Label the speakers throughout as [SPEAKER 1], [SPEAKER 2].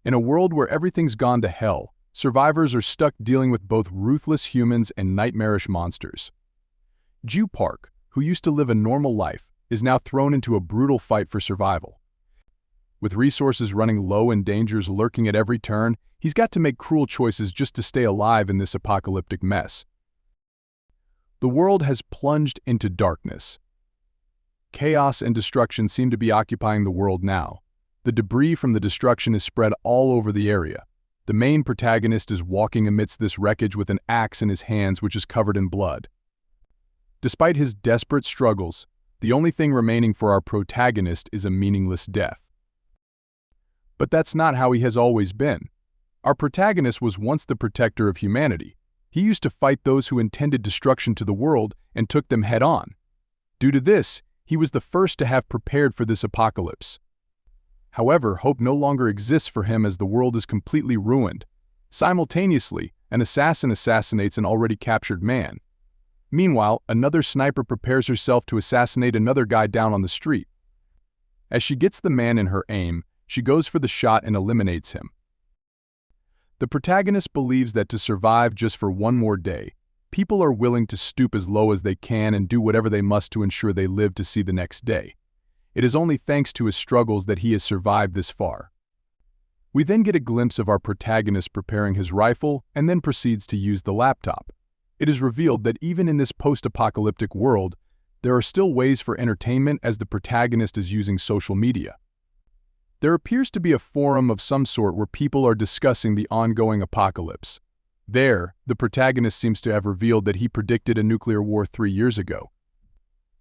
[SPEAKER 1] In a world where everything's gone to hell, survivors are stuck dealing with both ruthless humans and nightmarish monsters. Gyu Park, who used to live a normal life, is now thrown into a brutal fight for survival. With resources running low and dangers lurking at every turn, he's got to make cruel choices just to stay alive in this apocalyptic mess. The world has plunged into darkness. Chaos and destruction seem to be occupying the world now. The debris from the destruction is spread all over the area. The main protagonist is walking amidst this wreckage with an axe in his hands which is covered in blood. Despite his desperate struggles, the only thing remaining for our protagonist is a meaningless death. But that's not how he has always been. Our protagonist was once the protector of humanity. He used to fight those who intended destruction to the world and took them head-on. Due to this, he was the first to have prepared for this apocalypse. However, hope no longer exists for him as the world is completely ruined. Simultaneously, an assassin assassinates an already captured man. Meanwhile, another sniper prepares herself to assassinate another guy down on the street. As she gets the man in her aim, she goes for the shot and eliminates him. The protagonist believes that to survive just for one more day, people are willing to stoop as low as they can and do whatever they must to ensure they live to see the next day. It is only thanks to his struggles that he has survived this far. We then get a glimpse of our protagonist preparing his rifle and then proceeds to use the laptop. It is revealed that even in this post-apocalyptic world, there are still ways for entertainment as the protagonist is using social media. There appears to be a forum of some sort where people are discussing the ongoing apocalypse. There, the protagonist seems to have revealed that he predicted a nuclear war 3 years ago.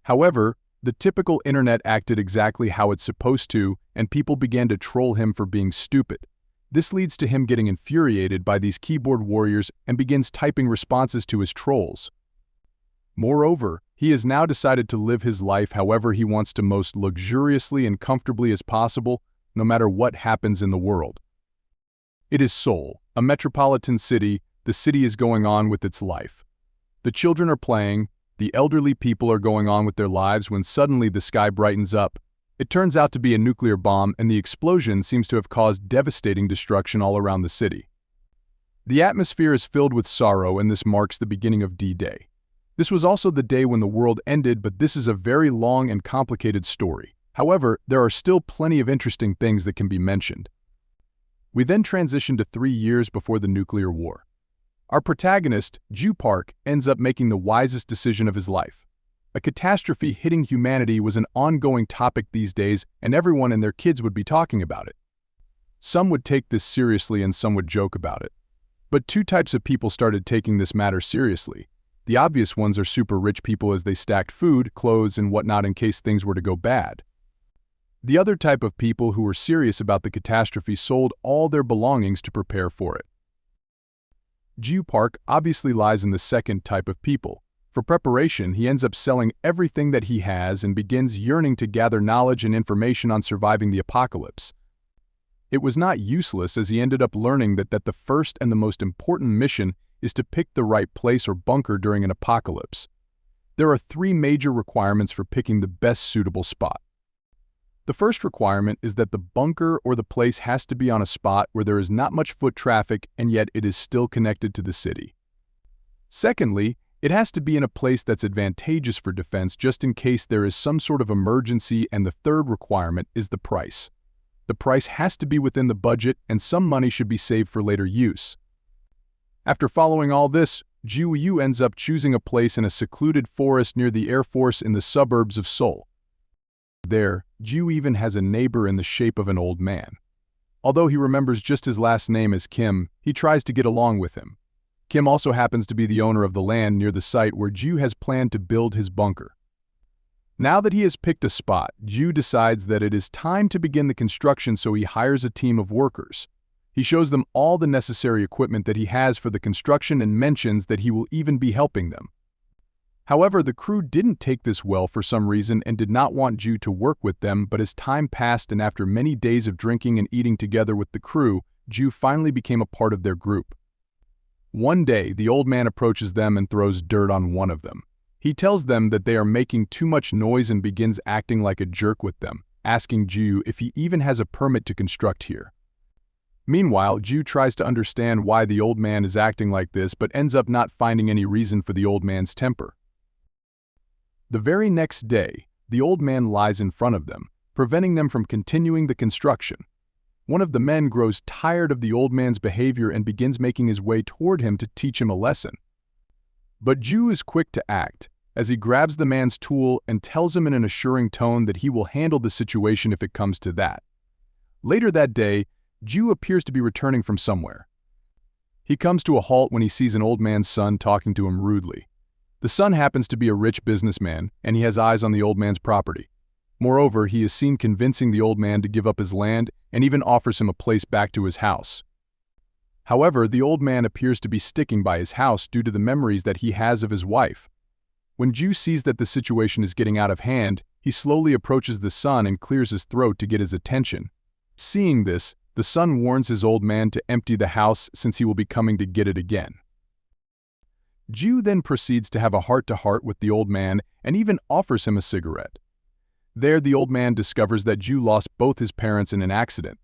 [SPEAKER 1] However, the typical internet acted exactly how it's supposed to, and people began to troll him for being stupid. This leads to him getting infuriated by these keyboard warriors and begins typing responses to his trolls. Moreover, he has now decided to live his life however he wants to, most luxuriously and comfortably as possible, no matter what happens in the world. It is Seoul, a metropolitan city. The city is going on with its life. The children are playing, the elderly people are going on with their lives when suddenly the sky brightens up. It turns out to be a nuclear bomb, and the explosion seems to have caused devastating destruction all around the city. The atmosphere is filled with sorrow, and this marks the beginning of D-Day. This was also the day when the world ended, but this is a very long and complicated story. However, there are still plenty of interesting things that can be mentioned. We then transition to 3 years before the nuclear war. Our protagonist, Gyu Park, ends up making the wisest decision of his life. A catastrophe hitting humanity was an ongoing topic these days, and everyone and their kids would be talking about it. Some would take this seriously and some would joke about it. But two types of people started taking this matter seriously. The obvious ones are super rich people as they stacked food, clothes, and whatnot in case things were to go bad. The other type of people who were serious about the catastrophe sold all their belongings to prepare for it. Gyu Park obviously lies in the second type of people. For preparation, he ends up selling everything that he has and begins yearning to gather knowledge and information on surviving the apocalypse. It was not useless as he ended up learning that the first and the most important mission is to pick the right place or bunker during an apocalypse. There are 3 major requirements for picking the best suitable spot. The first requirement is that the bunker or the place has to be on a spot where there is not much foot traffic and yet it is still connected to the city. Secondly, it has to be in a place that's advantageous for defense just in case there is some sort of emergency, and the third requirement is the price. The price has to be within the budget and some money should be saved for later use. After following all this, Gyu ends up choosing a place in a secluded forest near the Air Force in the suburbs of Seoul. There, Gyu even has a neighbor in the shape of an old man. Although he remembers just his last name as Kim, he tries to get along with him. Kim also happens to be the owner of the land near the site where Gyu has planned to build his bunker. Now that he has picked a spot, Gyu decides that it is time to begin the construction, so he hires a team of workers. He shows them all the necessary equipment that he has for the construction and mentions that he will even be helping them. However, the crew didn't take this well for some reason and did not want Gyu to work with them, but as time passed and after many days of drinking and eating together with the crew, Gyu finally became a part of their group. One day, the old man approaches them and throws dirt on one of them. He tells them that they are making too much noise and begins acting like a jerk with them, asking Gyu if he even has a permit to construct here. Meanwhile, Gyu tries to understand why the old man is acting like this but ends up not finding any reason for the old man's temper. The very next day, the old man lies in front of them, preventing them from continuing the construction. One of the men grows tired of the old man's behavior and begins making his way toward him to teach him a lesson. But Gyu is quick to act, as he grabs the man's tool and tells him in an assuring tone that he will handle the situation if it comes to that. Later that day, Gyu appears to be returning from somewhere. He comes to a halt when he sees an old man's son talking to him rudely. The son happens to be a rich businessman, and he has eyes on the old man's property. Moreover, he is seen convincing the old man to give up his land and even offers him a place back to his house. However, the old man appears to be sticking by his house due to the memories that he has of his wife. When Gyu sees that the situation is getting out of hand, he slowly approaches the son and clears his throat to get his attention. Seeing this, the son warns his old man to empty the house since he will be coming to get it again. Gyu then proceeds to have a heart-to-heart with the old man and even offers him a cigarette. There, the old man discovers that Gyu lost both his parents in an accident.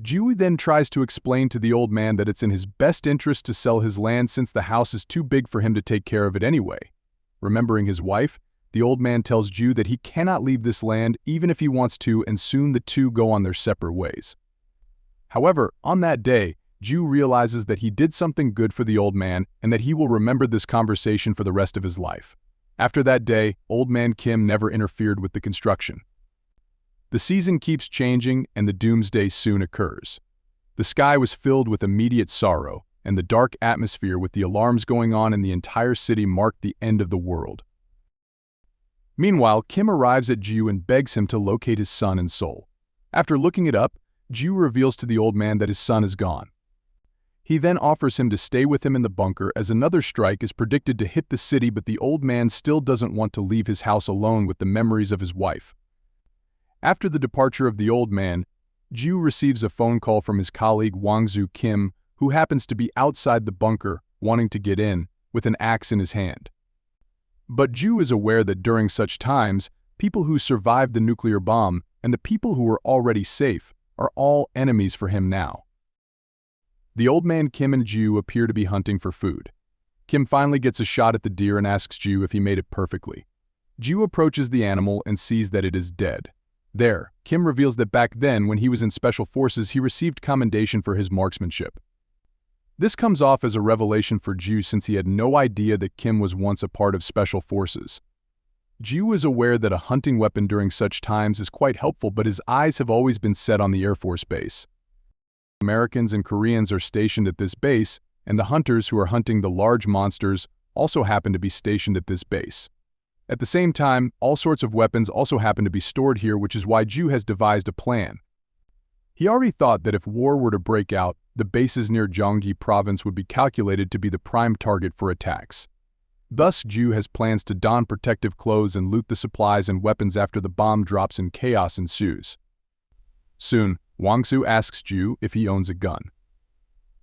[SPEAKER 1] Gyu then tries to explain to the old man that it's in his best interest to sell his land since the house is too big for him to take care of it anyway. Remembering his wife, the old man tells Gyu that he cannot leave this land even if he wants to, and soon the two go on their separate ways. However, on that day, Gyu realizes that he did something good for the old man and that he will remember this conversation for the rest of his life. After that day, Old Man Kim never interfered with the construction. The season keeps changing and the doomsday soon occurs. The sky was filled with immediate sorrow, and the dark atmosphere with the alarms going on in the entire city marked the end of the world. Meanwhile, Kim arrives at Gyu and begs him to locate his son and soul. After looking it up, Gyu reveals to the old man that his son is gone. He then offers him to stay with him in the bunker as another strike is predicted to hit the city, but the old man still doesn't want to leave his house alone with the memories of his wife. After the departure of the old man, Gyu receives a phone call from his colleague Wangzu Kim, who happens to be outside the bunker, wanting to get in, with an axe in his hand. But Gyu is aware that during such times, people who survived the nuclear bomb and the people who were already safe are all enemies for him now. The old man Kim and Gyu appear to be hunting for food. Kim finally gets a shot at the deer and asks Gyu if he made it perfectly. Gyu approaches the animal and sees that it is dead. There, Kim reveals that back then, when he was in Special Forces, he received commendation for his marksmanship. This comes off as a revelation for Gyu since he had no idea that Kim was once a part of Special Forces. Gyu is aware that a hunting weapon during such times is quite helpful, but his eyes have always been set on the Air Force base. Americans and Koreans are stationed at this base, and the hunters who are hunting the large monsters also happen to be stationed at this base. At the same time, all sorts of weapons also happen to be stored here, which is why Gyu has devised a plan. He already thought that if war were to break out, the bases near Gyeonggi province would be calculated to be the prime target for attacks. Thus, Gyu has plans to don protective clothes and loot the supplies and weapons after the bomb drops and chaos ensues. Soon, Wangsu asks Gyu if he owns a gun.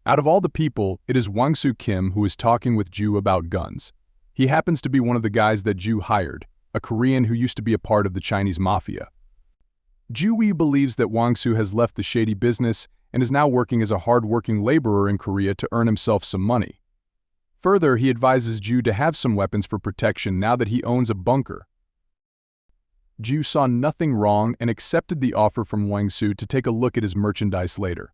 [SPEAKER 1] Out of all the people, it is Wangsu Kim who is talking with Gyu about guns. He happens to be one of the guys that Gyu hired, a Korean who used to be a part of the Chinese mafia. Gyu believes that Wangsu has left the shady business and is now working as a hard-working laborer in Korea to earn himself some money. Further, he advises Gyu to have some weapons for protection now that he owns a bunker. Gyu saw nothing wrong and accepted the offer from Wangsu to take a look at his merchandise later.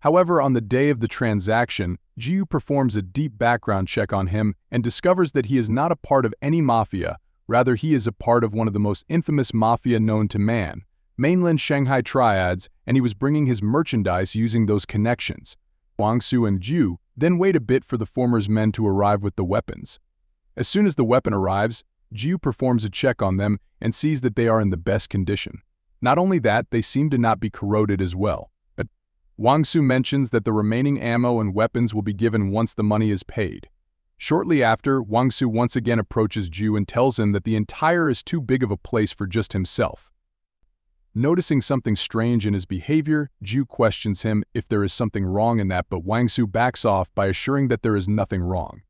[SPEAKER 1] However, on the day of the transaction, Gyu performs a deep background check on him and discovers that he is not a part of any mafia, rather he is a part of one of the most infamous mafia known to man, mainland Shanghai Triads, and he was bringing his merchandise using those connections. Wangsu and Gyu then wait a bit for the former's men to arrive with the weapons. As soon as the weapon arrives, Gyu performs a check on them and sees that they are in the best condition. Not only that, they seem to not be corroded as well. But Wangsu mentions that the remaining ammo and weapons will be given once the money is paid. Shortly after, Wangsu once again approaches Gyu and tells him that the entire is too big of a place for just himself. Noticing something strange in his behavior, Gyu questions him if there is something wrong in that, but Wangsu backs off by assuring that there is nothing wrong.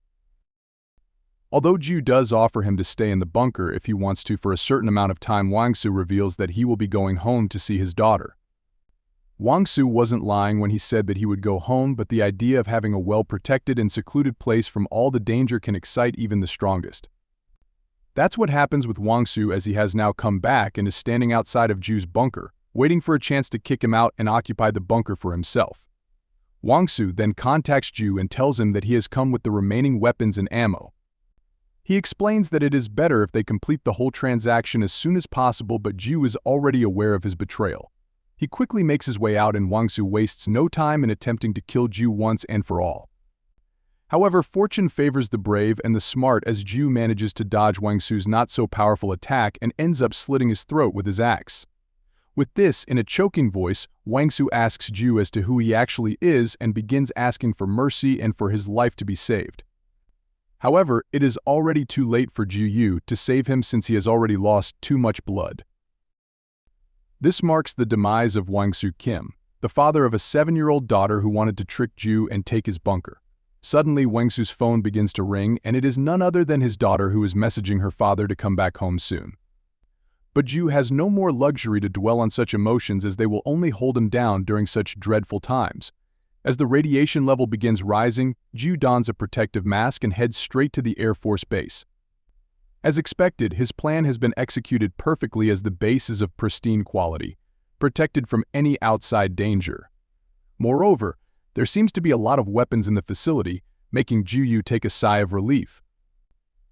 [SPEAKER 1] Although Gyu does offer him to stay in the bunker if he wants to for a certain amount of time, Wangsu reveals that he will be going home to see his daughter. Wang Su wasn't lying when he said that he would go home, but the idea of having a well-protected and secluded place from all the danger can excite even the strongest. That's what happens with Wang Su, as he has now come back and is standing outside of Gyu's bunker, waiting for a chance to kick him out and occupy the bunker for himself. Wang Su then contacts Gyu and tells him that he has come with the remaining weapons and ammo. He explains that it is better if they complete the whole transaction as soon as possible, but Gyu is already aware of his betrayal. He quickly makes his way out, and Wang Su wastes no time in attempting to kill Gyu once and for all. However, fortune favors the brave and the smart, as Gyu manages to dodge Wang Su's not-so-powerful attack and ends up slitting his throat with his axe. With this, in a choking voice, Wang Su asks Gyu as to who he actually is and begins asking for mercy and for his life to be saved. However, it is already too late for Gyu to save him, since he has already lost too much blood. This marks the demise of Wang Su Kim, the father of a 7-year-old daughter who wanted to trick Gyu and take his bunker. Suddenly, Wang Su's phone begins to ring, and it is none other than his daughter who is messaging her father to come back home soon. But Gyu has no more luxury to dwell on such emotions, as they will only hold him down during such dreadful times. As the radiation level begins rising, Gyu dons a protective mask and heads straight to the Air Force base. As expected, his plan has been executed perfectly, as the base is of pristine quality, protected from any outside danger. Moreover, there seems to be a lot of weapons in the facility, making Gyu take a sigh of relief.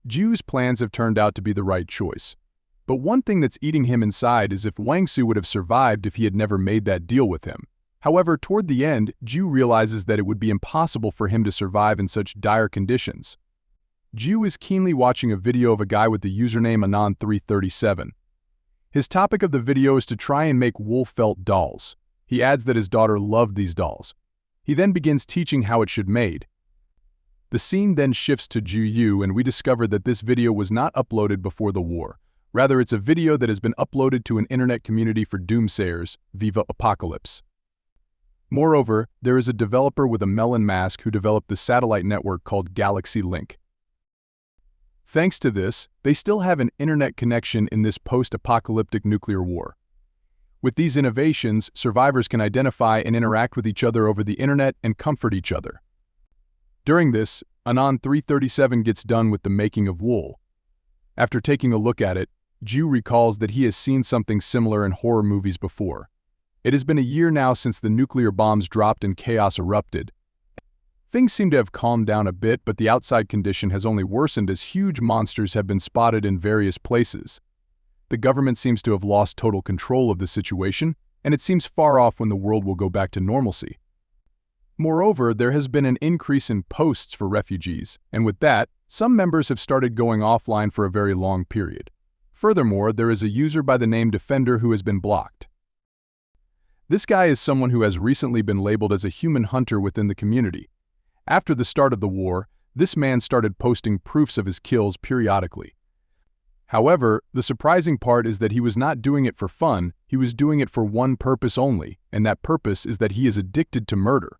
[SPEAKER 1] Gyu's plans have turned out to be the right choice. But one thing that's eating him inside is if Wang Su would have survived if he had never made that deal with him. However, toward the end, Gyu realizes that it would be impossible for him to survive in such dire conditions. Gyu is keenly watching a video of a guy with the username Anon337. His topic of the video is to try and make wool felt dolls. He adds that his daughter loved these dolls. He then begins teaching how it should made. The scene then shifts to Gyu, and we discover that this video was not uploaded before the war. Rather, it's a video that has been uploaded to an internet community for doomsayers, Viva Apocalypse. Moreover, there is a developer with a melon mask who developed the satellite network called Galaxy Link. Thanks to this, they still have an internet connection in this post-apocalyptic nuclear war. With these innovations, survivors can identify and interact with each other over the internet and comfort each other. During this, Anon337 gets done with the making of wool. After taking a look at it, Gyu recalls that he has seen something similar in horror movies before. It has been a year now since the nuclear bombs dropped and chaos erupted. Things seem to have calmed down a bit, but the outside condition has only worsened, as huge monsters have been spotted in various places. The government seems to have lost total control of the situation, and it seems far off when the world will go back to normalcy. Moreover, there has been an increase in posts for refugees, and with that, some members have started going offline for a very long period. Furthermore, there is a user by the name Defender who has been blocked. This guy is someone who has recently been labeled as a human hunter within the community. After the start of the war, this man started posting proofs of his kills periodically. However, the surprising part is that he was not doing it for fun, he was doing it for one purpose only, and that purpose is that he is addicted to murder.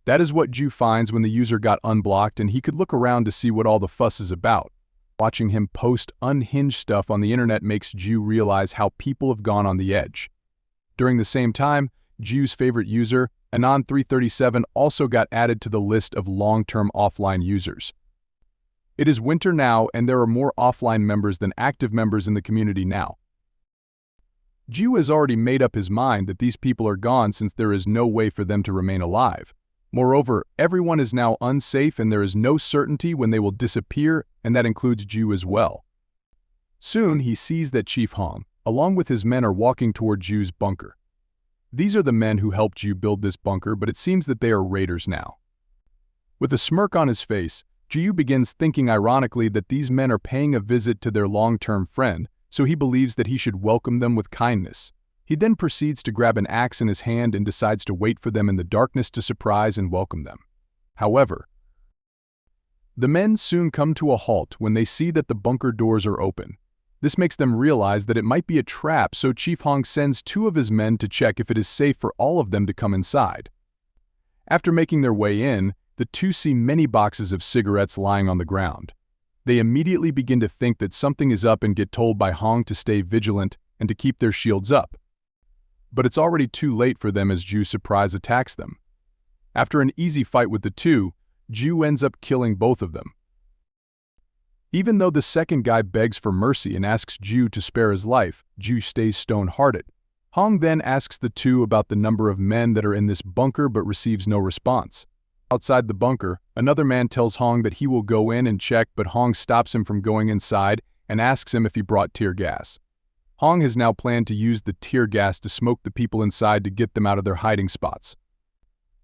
[SPEAKER 1] That is what Gyu finds when the user got unblocked, and he could look around to see what all the fuss is about. Watching him post unhinged stuff on the internet makes Gyu realize how people have gone on the edge. During the same time, Gyu's favorite user, Anon337, also got added to the list of long-term offline users. It is winter now, and there are more offline members than active members in the community now. Gyu has already made up his mind that these people are gone, since there is no way for them to remain alive. Moreover, everyone is now unsafe, and there is no certainty when they will disappear, and that includes Gyu as well. Soon, he sees that Chief Hong, along with his men, are walking toward Gyu's bunker. These are the men who helped Gyu build this bunker, but it seems that they are raiders now. With a smirk on his face, Gyu begins thinking ironically that these men are paying a visit to their long-term friend, so he believes that he should welcome them with kindness. He then proceeds to grab an axe in his hand and decides to wait for them in the darkness to surprise and welcome them. However, the men soon come to a halt when they see that the bunker doors are open. This makes them realize that it might be a trap, so Chief Hong sends 2 of his men to check if it is safe for all of them to come inside. After making their way in, the 2 see many boxes of cigarettes lying on the ground. They immediately begin to think that something is up and get told by Hong to stay vigilant and to keep their shields up. but it's already too late for them as Gyu surprise attacks them. After an easy fight with the two, Gyu ends up killing both of them. Even though the second guy begs for mercy and asks Gyu to spare his life, Gyu stays stone-hearted. Hong then asks the two about the number of men that are in this bunker but receives no response. Outside the bunker, another man tells Hong that he will go in and check, but Hong stops him from going inside and asks him if he brought tear gas. Hong has now planned to use the tear gas to smoke the people inside to get them out of their hiding spots.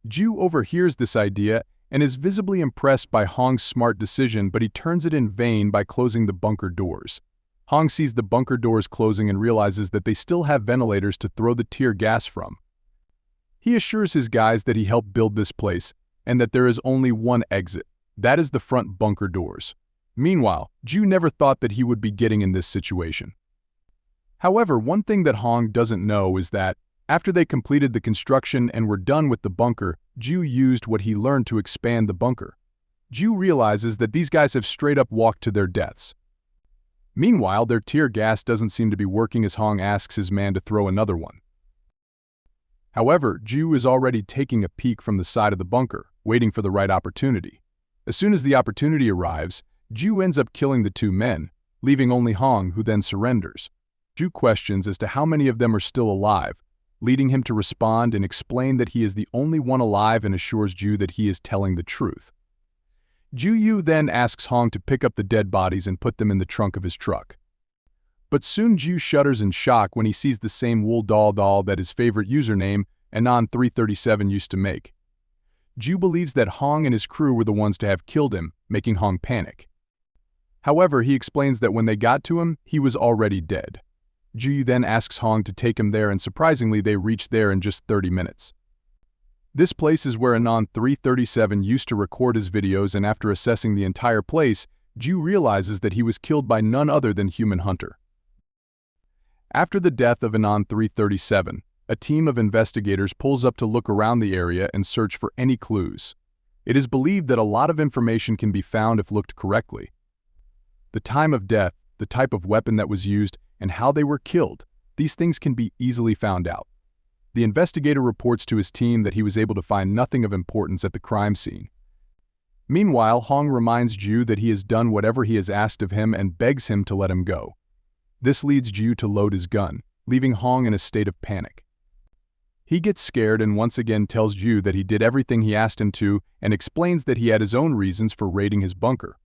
[SPEAKER 1] Gyu overhears this idea and is visibly impressed by Hong's smart decision, but he turns it in vain by closing the bunker doors. Hong sees the bunker doors closing and realizes that they still have ventilators to throw the tear gas from. He assures his guys that he helped build this place and that there is only one exit. That is the front bunker doors. Meanwhile, Gyu never thought that he would be getting in this situation. However, one thing that Hong doesn't know is that, after they completed the construction and were done with the bunker, Gyu used what he learned to expand the bunker. Gyu realizes that these guys have straight up walked to their deaths. Meanwhile, their tear gas doesn't seem to be working as Hong asks his man to throw another one. However, Gyu is already taking a peek from the side of the bunker, waiting for the right opportunity. As soon as the opportunity arrives, Gyu ends up killing the two men, leaving only Hong, who then surrenders. Gyu questions as to how many of them are still alive, leading him to respond and explain that he is the only one alive and assures Gyu that he is telling the truth. Gyu then asks Hong to pick up the dead bodies and put them in the trunk of his truck. But soon Gyu shudders in shock when he sees the same wool doll that his favorite username, Anon337, used to make. Gyu believes that Hong and his crew were the ones to have killed him, making Hong panic. However, he explains that when they got to him, he was already dead. Gyu then asks Hong to take him there, and surprisingly they reach there in just 30 minutes. This place is where Anon337 used to record his videos, and after assessing the entire place, Gyu realizes that he was killed by none other than Human Hunter. After the death of Anon337, a team of investigators pulls up to look around the area and search for any clues. It is believed that a lot of information can be found if looked correctly. The time of death, the type of weapon that was used, and how they were killed, these things can be easily found out. The investigator reports to his team that he was able to find nothing of importance at the crime scene. Meanwhile, Hong reminds Gyu that he has done whatever he has asked of him and begs him to let him go. This leads Gyu to load his gun, leaving Hong in a state of panic. He gets scared and once again tells Gyu that he did everything he asked him to and explains that he had his own reasons for raiding his bunker.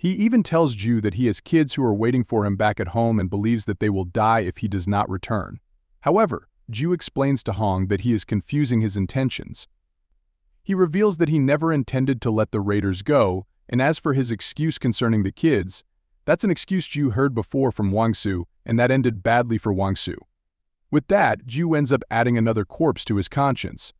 [SPEAKER 1] He even tells Gyu that he has kids who are waiting for him back at home and believes that they will die if he does not return. However, Gyu explains to Hong that he is confusing his intentions. He reveals that he never intended to let the raiders go, and as for his excuse concerning the kids, that's an excuse Gyu heard before from Wangsu, and that ended badly for Wangsu. With that, Gyu ends up adding another corpse to his conscience.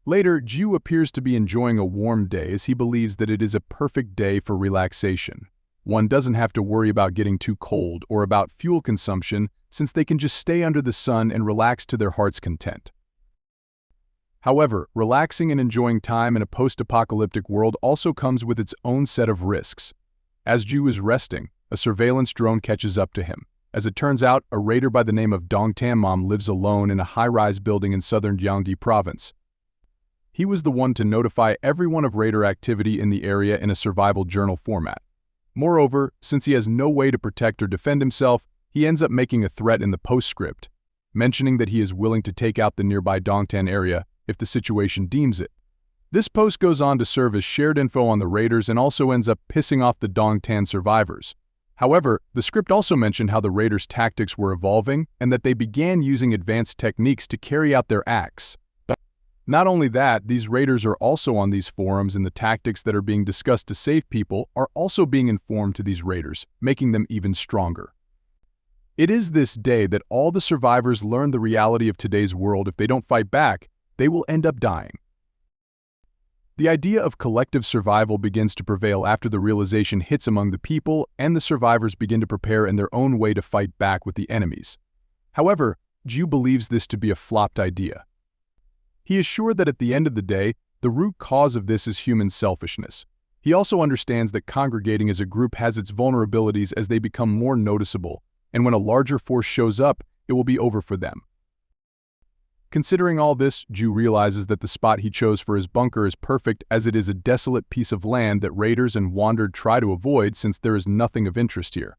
[SPEAKER 1] Later, Gyu appears to be enjoying a warm day as he believes that it is a perfect day for relaxation. One doesn't have to worry about getting too cold or about fuel consumption, since they can just stay under the sun and relax to their heart's content. However, relaxing and enjoying time in a post-apocalyptic world also comes with its own set of risks. As Gyu is resting, a surveillance drone catches up to him. As it turns out, a raider by the name of Dong Tammam lives alone in a high-rise building in southern Gyeonggi province. He was the one to notify everyone of raider activity in the area in a survival journal format. Moreover, since he has no way to protect or defend himself, he ends up making a threat in the postscript, mentioning that he is willing to take out the nearby Dongtan area if the situation deems it. This post goes on to serve as shared info on the raiders and also ends up pissing off the Dongtan survivors. However, the script also mentioned how the raiders' tactics were evolving and that they began using advanced techniques to carry out their acts. Not only that, these raiders are also on these forums, and the tactics that are being discussed to save people are also being informed to these raiders, making them even stronger. It is this day that all the survivors learn the reality of today's world. If they don't fight back, they will end up dying. The idea of collective survival begins to prevail after the realization hits among the people, and the survivors begin to prepare in their own way to fight back with the enemies. However, Gyu believes this to be a flopped idea. He is sure that at the end of the day, the root cause of this is human selfishness. He also understands that congregating as a group has its vulnerabilities as they become more noticeable, and when a larger force shows up, it will be over for them. Considering all this, Gyu realizes that the spot he chose for his bunker is perfect, as it is a desolate piece of land that raiders and wandered try to avoid since there is nothing of interest here.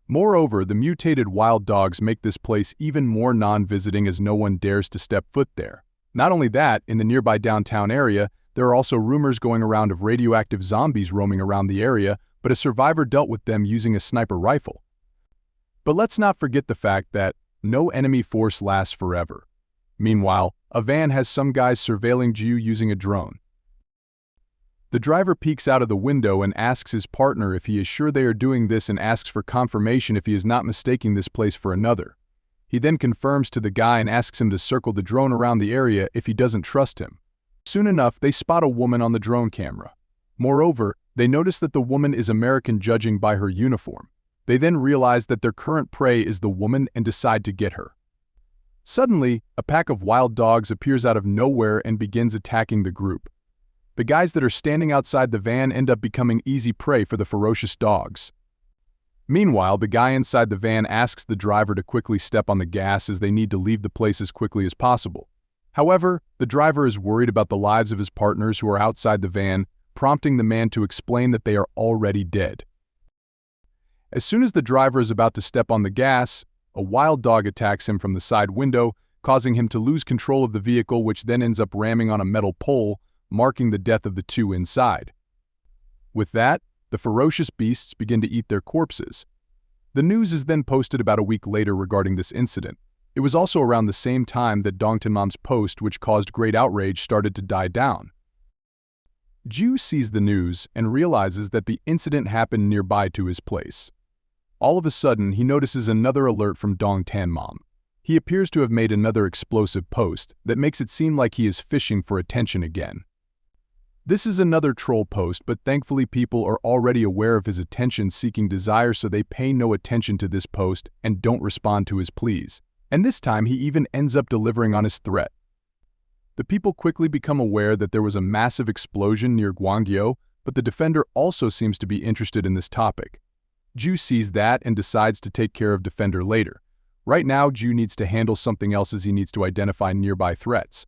[SPEAKER 1] Moreover, the mutated wild dogs make this place even more non-visiting, as no one dares to step foot there. Not only that, in the nearby downtown area, there are also rumors going around of radioactive zombies roaming around the area, but a survivor dealt with them using a sniper rifle. But let's not forget the fact that no enemy force lasts forever. Meanwhile, a van has some guys surveilling Gyu using a drone. The driver peeks out of the window and asks his partner if he is sure they are doing this, and asks for confirmation if he is not mistaking this place for another. He then confirms to the guy and asks him to circle the drone around the area if he doesn't trust him. Soon enough, they spot a woman on the drone camera. Moreover, they notice that the woman is American, judging by her uniform. They then realize that their current prey is the woman and decide to get her. Suddenly, a pack of wild dogs appears out of nowhere and begins attacking the group. The guys that are standing outside the van end up becoming easy prey for the ferocious dogs. Meanwhile, the guy inside the van asks the driver to quickly step on the gas, as they need to leave the place as quickly as possible. However, the driver is worried about the lives of his partners who are outside the van, prompting the man to explain that they are already dead. As soon as the driver is about to step on the gas, a wild dog attacks him from the side window, causing him to lose control of the vehicle, which then ends up ramming on a metal pole, marking the death of the two inside. With that, the ferocious beasts begin to eat their corpses. The news is then posted about a week later regarding this incident. It was also around the same time that Dongtinmom's post, which caused great outrage, started to die down. Gyu sees the news and realizes that the incident happened nearby to his place. All of a sudden, he notices another alert from Dongtinmom. He appears to have made another explosive post that makes it seem like he is fishing for attention again. This is another troll post, but thankfully people are already aware of his attention-seeking desire, so they pay no attention to this post and don't respond to his pleas. And this time he even ends up delivering on his threat. The people quickly become aware that there was a massive explosion near Gwangyo, but the defender also seems to be interested in this topic. Gyu sees that and decides to take care of defender later. Right now, Gyu needs to handle something else, as he needs to identify nearby threats.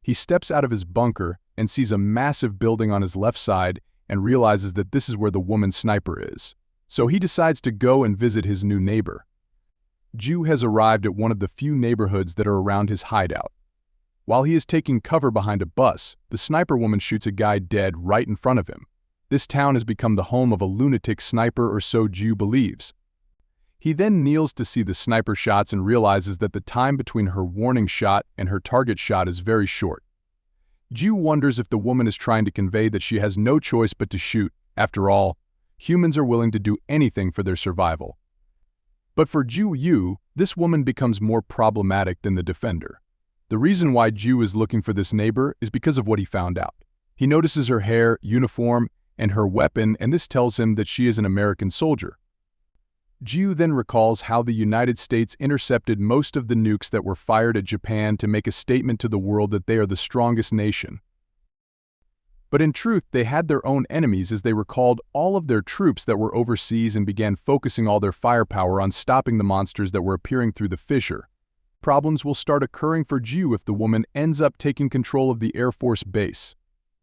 [SPEAKER 1] He steps out of his bunker and sees a massive building on his left side and realizes that this is where the woman sniper is. So he decides to go and visit his new neighbor. Gyu has arrived at one of the few neighborhoods that are around his hideout. While he is taking cover behind a bus, the sniper woman shoots a guy dead right in front of him. This town has become the home of a lunatic sniper, or so Gyu believes. He then kneels to see the sniper shots and realizes that the time between her warning shot and her target shot is very short. Gyu wonders if the woman is trying to convey that she has no choice but to shoot. After all, humans are willing to do anything for their survival. But for Gyu, this woman becomes more problematic than the defender. The reason why Gyu is looking for this neighbor is because of what he found out. He notices her hair, uniform, and her weapon, and this tells him that she is an American soldier. Gyu then recalls how the United States intercepted most of the nukes that were fired at Japan to make a statement to the world that they are the strongest nation. But in truth, they had their own enemies, as they recalled all of their troops that were overseas and began focusing all their firepower on stopping the monsters that were appearing through the fissure. Problems will start occurring for Gyu if the woman ends up taking control of the Air Force base.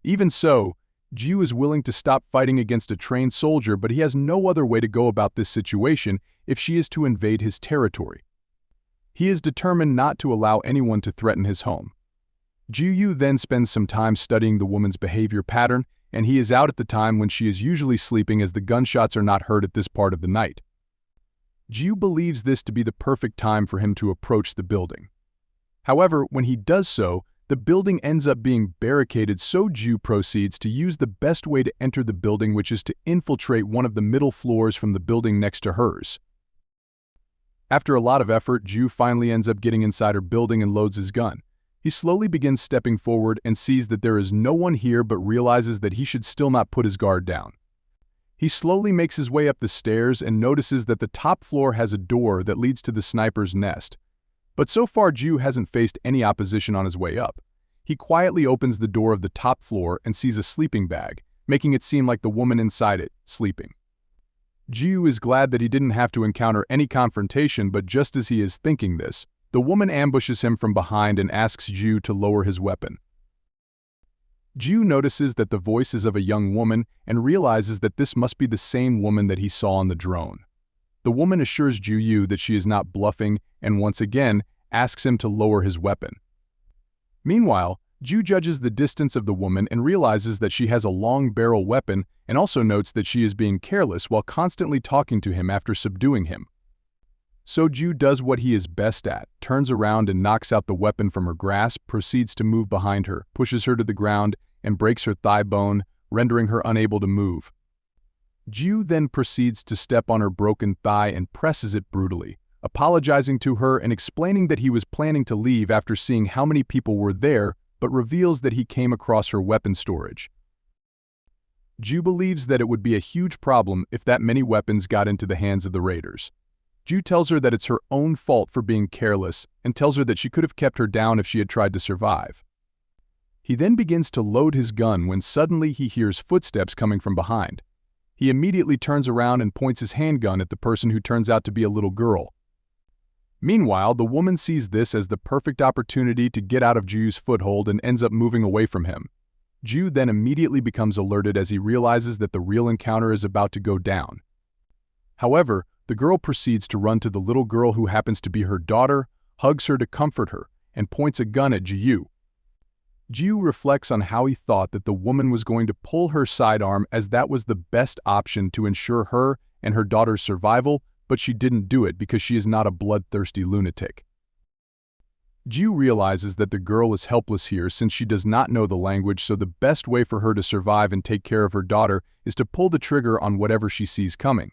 [SPEAKER 1] Even so, Gyu is willing to stop fighting against a trained soldier, but he has no other way to go about this situation if she is to invade his territory. He is determined not to allow anyone to threaten his home. Gyu then spends some time studying the woman's behavior pattern, and he is out at the time when she is usually sleeping, as the gunshots are not heard at this part of the night. Gyu believes this to be the perfect time for him to approach the building. However, when he does so, the building ends up being barricaded, so Gyu proceeds to use the best way to enter the building, which is to infiltrate one of the middle floors from the building next to hers. After a lot of effort, Gyu finally ends up getting inside her building and loads his gun. He slowly begins stepping forward and sees that there is no one here, but realizes that he should still not put his guard down. He slowly makes his way up the stairs and notices that the top floor has a door that leads to the sniper's nest. But so far, Gyu hasn't faced any opposition on his way up. He quietly opens the door of the top floor and sees a sleeping bag, making it seem like the woman inside it, sleeping. Gyu is glad that he didn't have to encounter any confrontation, but just as he is thinking this, the woman ambushes him from behind and asks Gyu to lower his weapon. Gyu notices that the voice is of a young woman and realizes that this must be the same woman that he saw on the drone. The woman assures Gyu that she is not bluffing and once again asks him to lower his weapon. Meanwhile, Gyu judges the distance of the woman and realizes that she has a long barrel weapon and also notes that she is being careless while constantly talking to him after subduing him. So Gyu does what he is best at, turns around and knocks out the weapon from her grasp, proceeds to move behind her, pushes her to the ground, and breaks her thigh bone, rendering her unable to move. Gyu then proceeds to step on her broken thigh and presses it brutally, apologizing to her and explaining that he was planning to leave after seeing how many people were there, but reveals that he came across her weapon storage. Gyu believes that it would be a huge problem if that many weapons got into the hands of the raiders. Gyu tells her that it's her own fault for being careless and tells her that she could have kept her down if she had tried to survive. He then begins to load his gun when suddenly he hears footsteps coming from behind. He immediately turns around and points his handgun at the person who turns out to be a little girl. Meanwhile, the woman sees this as the perfect opportunity to get out of Gyu's foothold and ends up moving away from him. Gyu then immediately becomes alerted as he realizes that the real encounter is about to go down. However, the girl proceeds to run to the little girl who happens to be her daughter, hugs her to comfort her, and points a gun at Gyu. Gyu reflects on how he thought that the woman was going to pull her sidearm as that was the best option to ensure her and her daughter's survival, but she didn't do it because she is not a bloodthirsty lunatic. Gyu realizes that the girl is helpless here since she does not know the language, so the best way for her to survive and take care of her daughter is to pull the trigger on whatever she sees coming.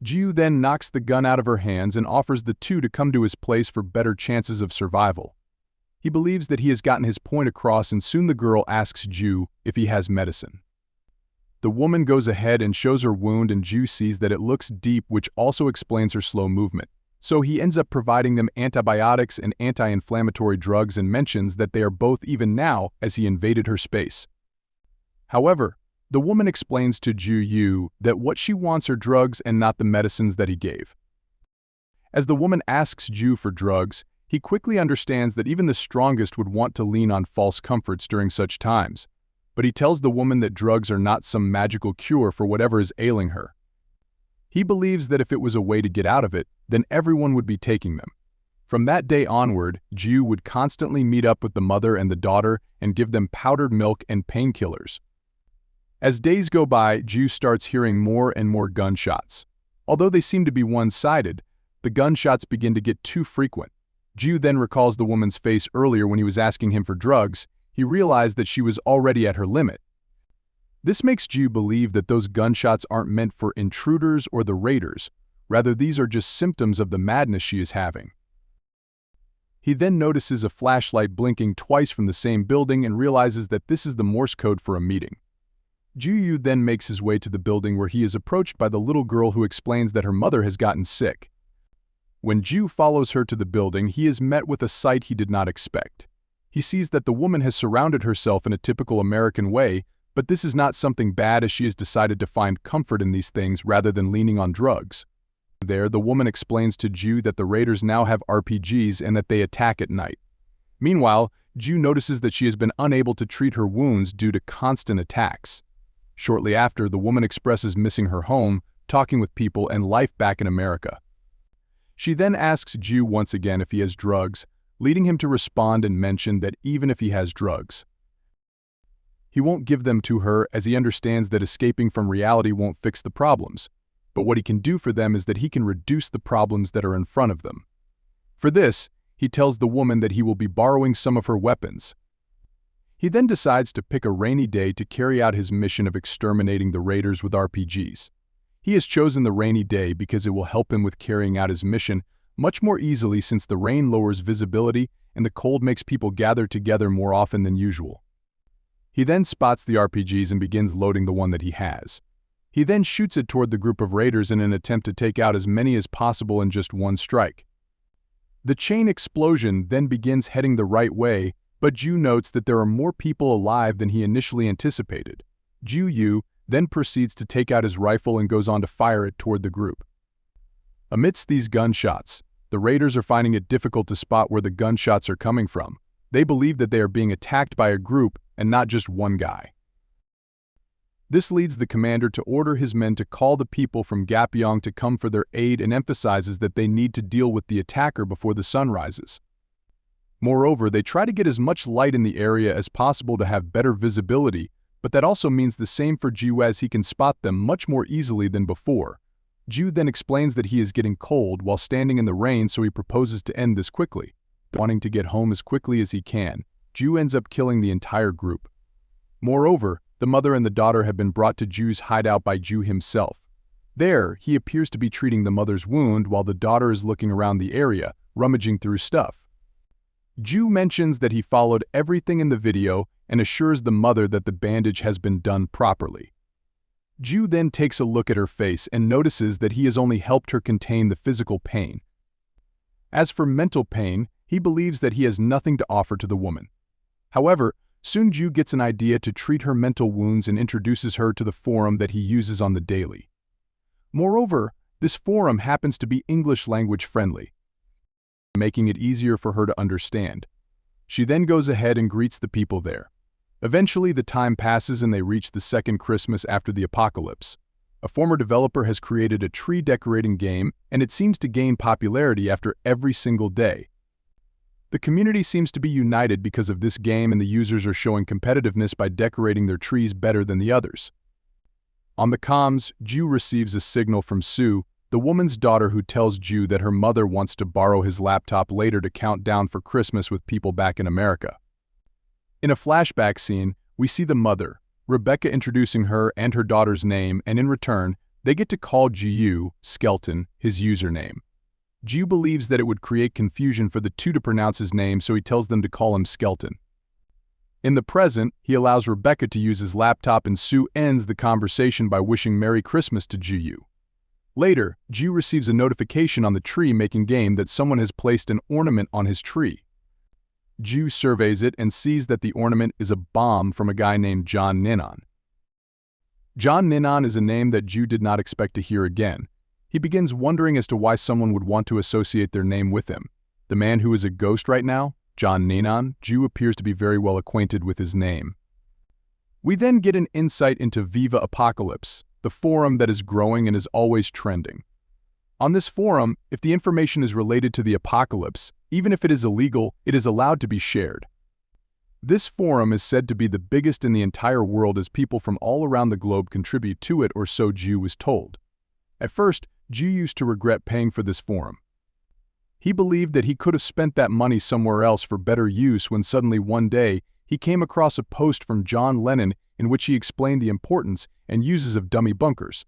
[SPEAKER 1] Gyu then knocks the gun out of her hands and offers the two to come to his place for better chances of survival. He believes that he has gotten his point across and soon the girl asks Gyu if he has medicine. The woman goes ahead and shows her wound and Gyu sees that it looks deep, which also explains her slow movement. So he ends up providing them antibiotics and anti-inflammatory drugs and mentions that they are both even now as he invaded her space. However, the woman explains to Gyu that what she wants are drugs and not the medicines that he gave. As the woman asks Gyu for drugs, he quickly understands that even the strongest would want to lean on false comforts during such times. But he tells the woman that drugs are not some magical cure for whatever is ailing her. He believes that if it was a way to get out of it, then everyone would be taking them. From that day onward, Gyu would constantly meet up with the mother and the daughter and give them powdered milk and painkillers. As days go by, Gyu starts hearing more and more gunshots. Although they seem to be one-sided, the gunshots begin to get too frequent. Gyu then recalls the woman's face earlier when he was asking him for drugs. He realized that she was already at her limit. This makes Gyu believe that those gunshots aren't meant for intruders or the raiders, rather these are just symptoms of the madness she is having. He then notices a flashlight blinking twice from the same building and realizes that this is the Morse code for a meeting. Gyu then makes his way to the building where he is approached by the little girl who explains that her mother has gotten sick. When Gyu follows her to the building, he is met with a sight he did not expect. He sees that the woman has surrounded herself in a typical American way, but this is not something bad as she has decided to find comfort in these things rather than leaning on drugs. There, the woman explains to Gyu that the raiders now have RPGs and that they attack at night. Meanwhile, Gyu notices that she has been unable to treat her wounds due to constant attacks. Shortly after, the woman expresses missing her home, talking with people, and life back in America. She then asks Gyu once again if he has drugs, leading him to respond and mention that even if he has drugs, he won't give them to her as he understands that escaping from reality won't fix the problems, but what he can do for them is that he can reduce the problems that are in front of them. For this, he tells the woman that he will be borrowing some of her weapons. He then decides to pick a rainy day to carry out his mission of exterminating the raiders with RPGs. He has chosen the rainy day because it will help him with carrying out his mission much more easily since the rain lowers visibility and the cold makes people gather together more often than usual. He then spots the RPGs and begins loading the one that he has. He then shoots it toward the group of raiders in an attempt to take out as many as possible in just one strike. The chain explosion then begins heading the right way, but Gyu notes that there are more people alive than he initially anticipated. Gyu then proceeds to take out his rifle and goes on to fire it toward the group. Amidst these gunshots, the raiders are finding it difficult to spot where the gunshots are coming from. They believe that they are being attacked by a group and not just one guy. This leads the commander to order his men to call the people from Gapyeong to come for their aid and emphasizes that they need to deal with the attacker before the sun rises. Moreover, they try to get as much light in the area as possible to have better visibility, but that also means the same for Gyu, as he can spot them much more easily than before. Gyu then explains that he is getting cold while standing in the rain, so he proposes to end this quickly. Wanting to get home as quickly as he can, Gyu ends up killing the entire group. Moreover, the mother and the daughter have been brought to Gyu's hideout by Gyu himself. There, he appears to be treating the mother's wound while the daughter is looking around the area, rummaging through stuff. Gyu mentions that he followed everything in the video and assures the mother that the bandage has been done properly. Gyu then takes a look at her face and notices that he has only helped her contain the physical pain. As for mental pain, he believes that he has nothing to offer to the woman. However, soon Gyu gets an idea to treat her mental wounds and introduces her to the forum that he uses on the daily. Moreover, this forum happens to be English language friendly, making it easier for her to understand. She then goes ahead and greets the people there. Eventually, the time passes and they reach the second Christmas after the apocalypse. A former developer has created a tree decorating game, and it seems to gain popularity after every single day. The community seems to be united because of this game, and the users are showing competitiveness by decorating their trees better than the others. On the comms, Gyu receives a signal from Sue, the woman's daughter, who tells Gyu that her mother wants to borrow his laptop later to count down for Christmas with people back in America. In a flashback scene, we see the mother, Rebecca, introducing her and her daughter's name, and in return, they get to call Gyu, Skeleton, his username. Gyu believes that it would create confusion for the two to pronounce his name, so he tells them to call him Skeleton. In the present, he allows Rebecca to use his laptop, and Sue ends the conversation by wishing Merry Christmas to Gyu. Later, Gyu receives a notification on the tree-making game that someone has placed an ornament on his tree. Gyu surveys it and sees that the ornament is a bomb from a guy named John Nenon. John Nenon is a name that Gyu did not expect to hear again. He begins wondering as to why someone would want to associate their name with him. The man who is a ghost right now, John Nenon, Gyu appears to be very well acquainted with his name. We then get an insight into Viva Apocalypse, the forum that is growing and is always trending. On this forum, if the information is related to the apocalypse, even if it is illegal, it is allowed to be shared. This forum is said to be the biggest in the entire world, as people from all around the globe contribute to it, or so Gyu was told. At first, Gyu used to regret paying for this forum. He believed that he could have spent that money somewhere else for better use, when suddenly one day, he came across a post from John Nenon in which he explained the importance and uses of dummy bunkers.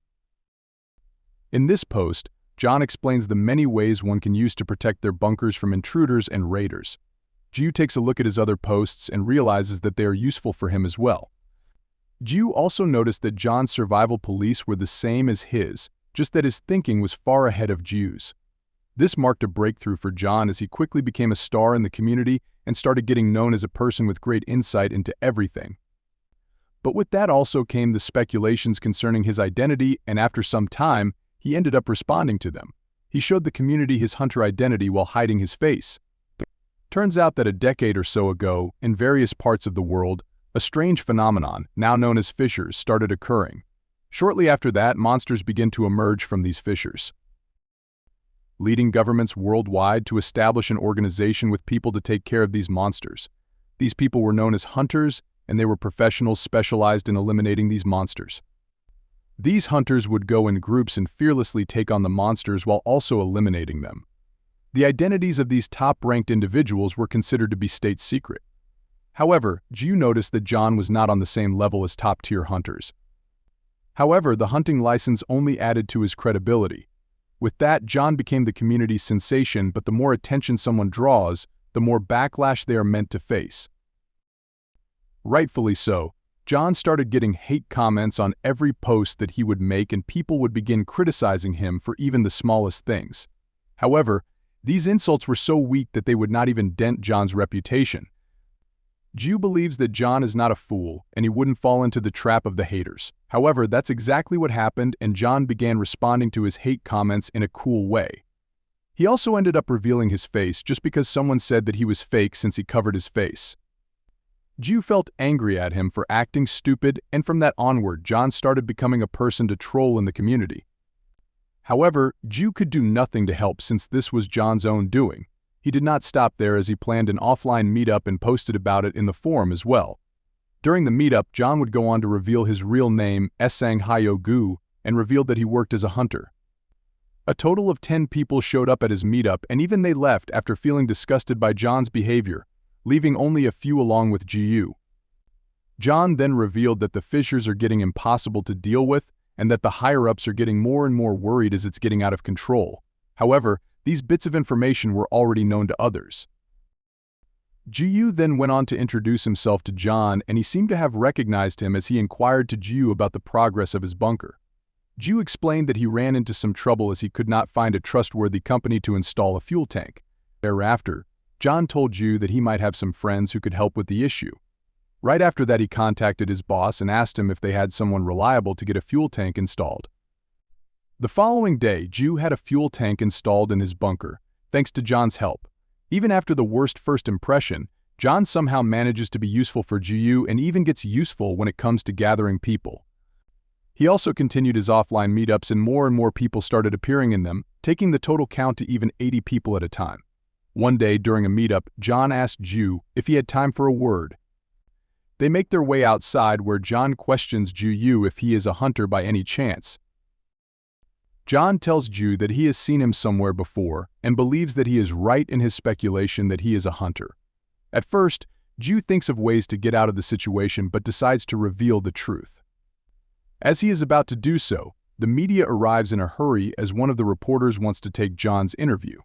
[SPEAKER 1] In this post, John explains the many ways one can use to protect their bunkers from intruders and raiders. Gyu takes a look at his other posts and realizes that they are useful for him as well. Gyu also noticed that John's survival police were the same as his, just that his thinking was far ahead of Gyu's. This marked a breakthrough for John, as he quickly became a star in the community and started getting known as a person with great insight into everything. But with that also came the speculations concerning his identity, and after some time, he ended up responding to them. He showed the community his hunter identity while hiding his face. Turns out that a decade or so ago, in various parts of the world, a strange phenomenon, now known as fissures, started occurring. Shortly after that, monsters began to emerge from these fissures, leading governments worldwide to establish an organization with people to take care of these monsters. These people were known as hunters, and they were professionals specialized in eliminating these monsters. These hunters would go in groups and fearlessly take on the monsters while also eliminating them. The identities of these top-ranked individuals were considered to be state secret. However, Gyu noticed that John was not on the same level as top-tier hunters. However, the hunting license only added to his credibility. With that, John became the community's sensation, but the more attention someone draws, the more backlash they are meant to face. Rightfully so, John started getting hate comments on every post that he would make, and people would begin criticizing him for even the smallest things. However, these insults were so weak that they would not even dent John's reputation. Gyu believes that John is not a fool and he wouldn't fall into the trap of the haters. However, that's exactly what happened, and John began responding to his hate comments in a cool way. He also ended up revealing his face just because someone said that he was fake since he covered his face. Gyu felt angry at him for acting stupid, and from that onward, John started becoming a person to troll in the community. However, Gyu could do nothing to help since this was John's own doing. He did not stop there, as he planned an offline meetup and posted about it in the forum as well. During the meetup, John would go on to reveal his real name, Esang Hyo Gu, and revealed that he worked as a hunter. A total of 10 people showed up at his meetup, and even they left after feeling disgusted by John's behavior, leaving only a few along with Gyu. John then revealed that the fissures are getting impossible to deal with, and that the higher-ups are getting more and more worried as it's getting out of control. However, these bits of information were already known to others. Gyu then went on to introduce himself to John, and he seemed to have recognized him as he inquired to Gyu about the progress of his bunker. Gyu explained that he ran into some trouble as he could not find a trustworthy company to install a fuel tank. Thereafter, John told Gyu that he might have some friends who could help with the issue. Right after that, he contacted his boss and asked him if they had someone reliable to get a fuel tank installed. The following day, Gyu had a fuel tank installed in his bunker, thanks to John's help. Even after the worst first impression, John somehow manages to be useful for Gyu and even gets useful when it comes to gathering people. He also continued his offline meetups, and more people started appearing in them, taking the total count to even 80 people at a time. One day during a meetup, John asked Gyu if he had time for a word. They make their way outside, where John questions Gyu if he is a hunter by any chance. John tells Gyu that he has seen him somewhere before and believes that he is right in his speculation that he is a hunter. At first, Gyu thinks of ways to get out of the situation but decides to reveal the truth. As he is about to do so, the media arrives in a hurry as one of the reporters wants to take John's interview.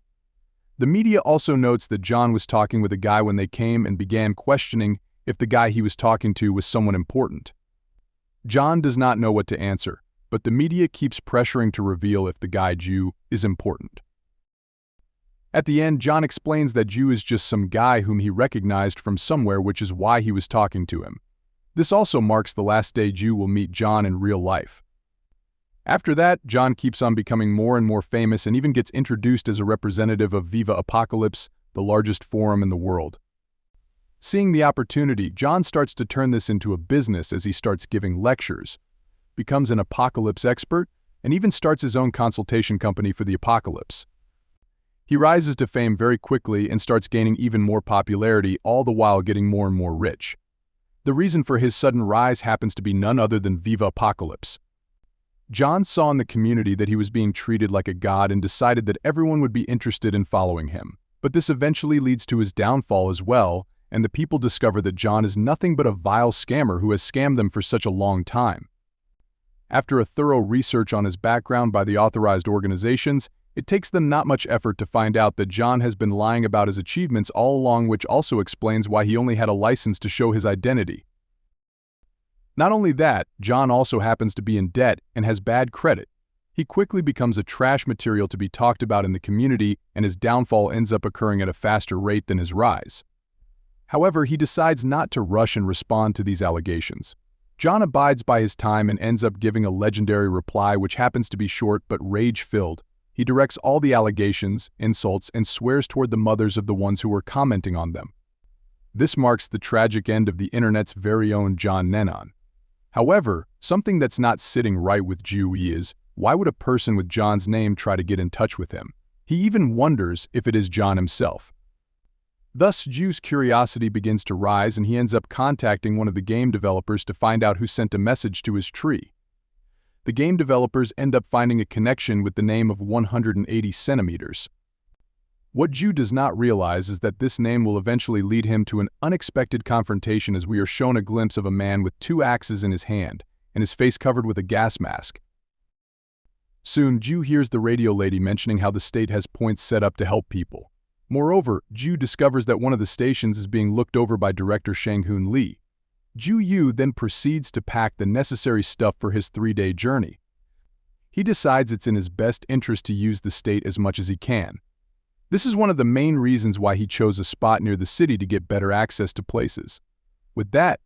[SPEAKER 1] The media also notes that John was talking with a guy when they came and began questioning if the guy he was talking to was someone important. John does not know what to answer, but the media keeps pressuring to reveal if the guy Gyu is important. At the end, John explains that Gyu is just some guy whom he recognized from somewhere, which is why he was talking to him. This also marks the last day Gyu will meet John in real life. After that, John keeps on becoming more and more famous and even gets introduced as a representative of Viva Apocalypse, the largest forum in the world. Seeing the opportunity, John starts to turn this into a business as he starts giving lectures, becomes an apocalypse expert, and even starts his own consultation company for the apocalypse. He rises to fame very quickly and starts gaining even more popularity, all the while getting more and more rich. The reason for his sudden rise happens to be none other than Viva Apocalypse. John saw in the community that he was being treated like a god and decided that everyone would be interested in following him. But this eventually leads to his downfall as well, and the people discover that John is nothing but a vile scammer who has scammed them for such a long time. After a thorough research on his background by the authorized organizations, it takes them not much effort to find out that John has been lying about his achievements all along, which also explains why he only had a license to show his identity. Not only that, John also happens to be in debt and has bad credit. He quickly becomes a trash material to be talked about in the community, and his downfall ends up occurring at a faster rate than his rise. However, he decides not to rush and respond to these allegations. John abides by his time and ends up giving a legendary reply, which happens to be short but rage-filled. He directs all the allegations, insults, and swears toward the mothers of the ones who were commenting on them. This marks the tragic end of the internet's very own John Nenon. However, something that's not sitting right with Gyu is, why would a person with John's name try to get in touch with him? He even wonders if it is John himself. Thus, Gyu's curiosity begins to rise, and he ends up contacting one of the game developers to find out who sent a message to his tree. The game developers end up finding a connection with the name of 180 centimeters. What Gyu does not realize is that this name will eventually lead him to an unexpected confrontation, as we are shown a glimpse of a man with 2 axes in his hand and his face covered with a gas mask. Soon, Gyu hears the radio lady mentioning how the state has points set up to help people. Moreover, Gyu discovers that one of the stations is being looked over by director Shang-Hoon Lee. Gyu then proceeds to pack the necessary stuff for his 3-day journey. He decides it's in his best interest to use the state as much as he can. This is one of the main reasons why he chose a spot near the city to get better access to places. With that,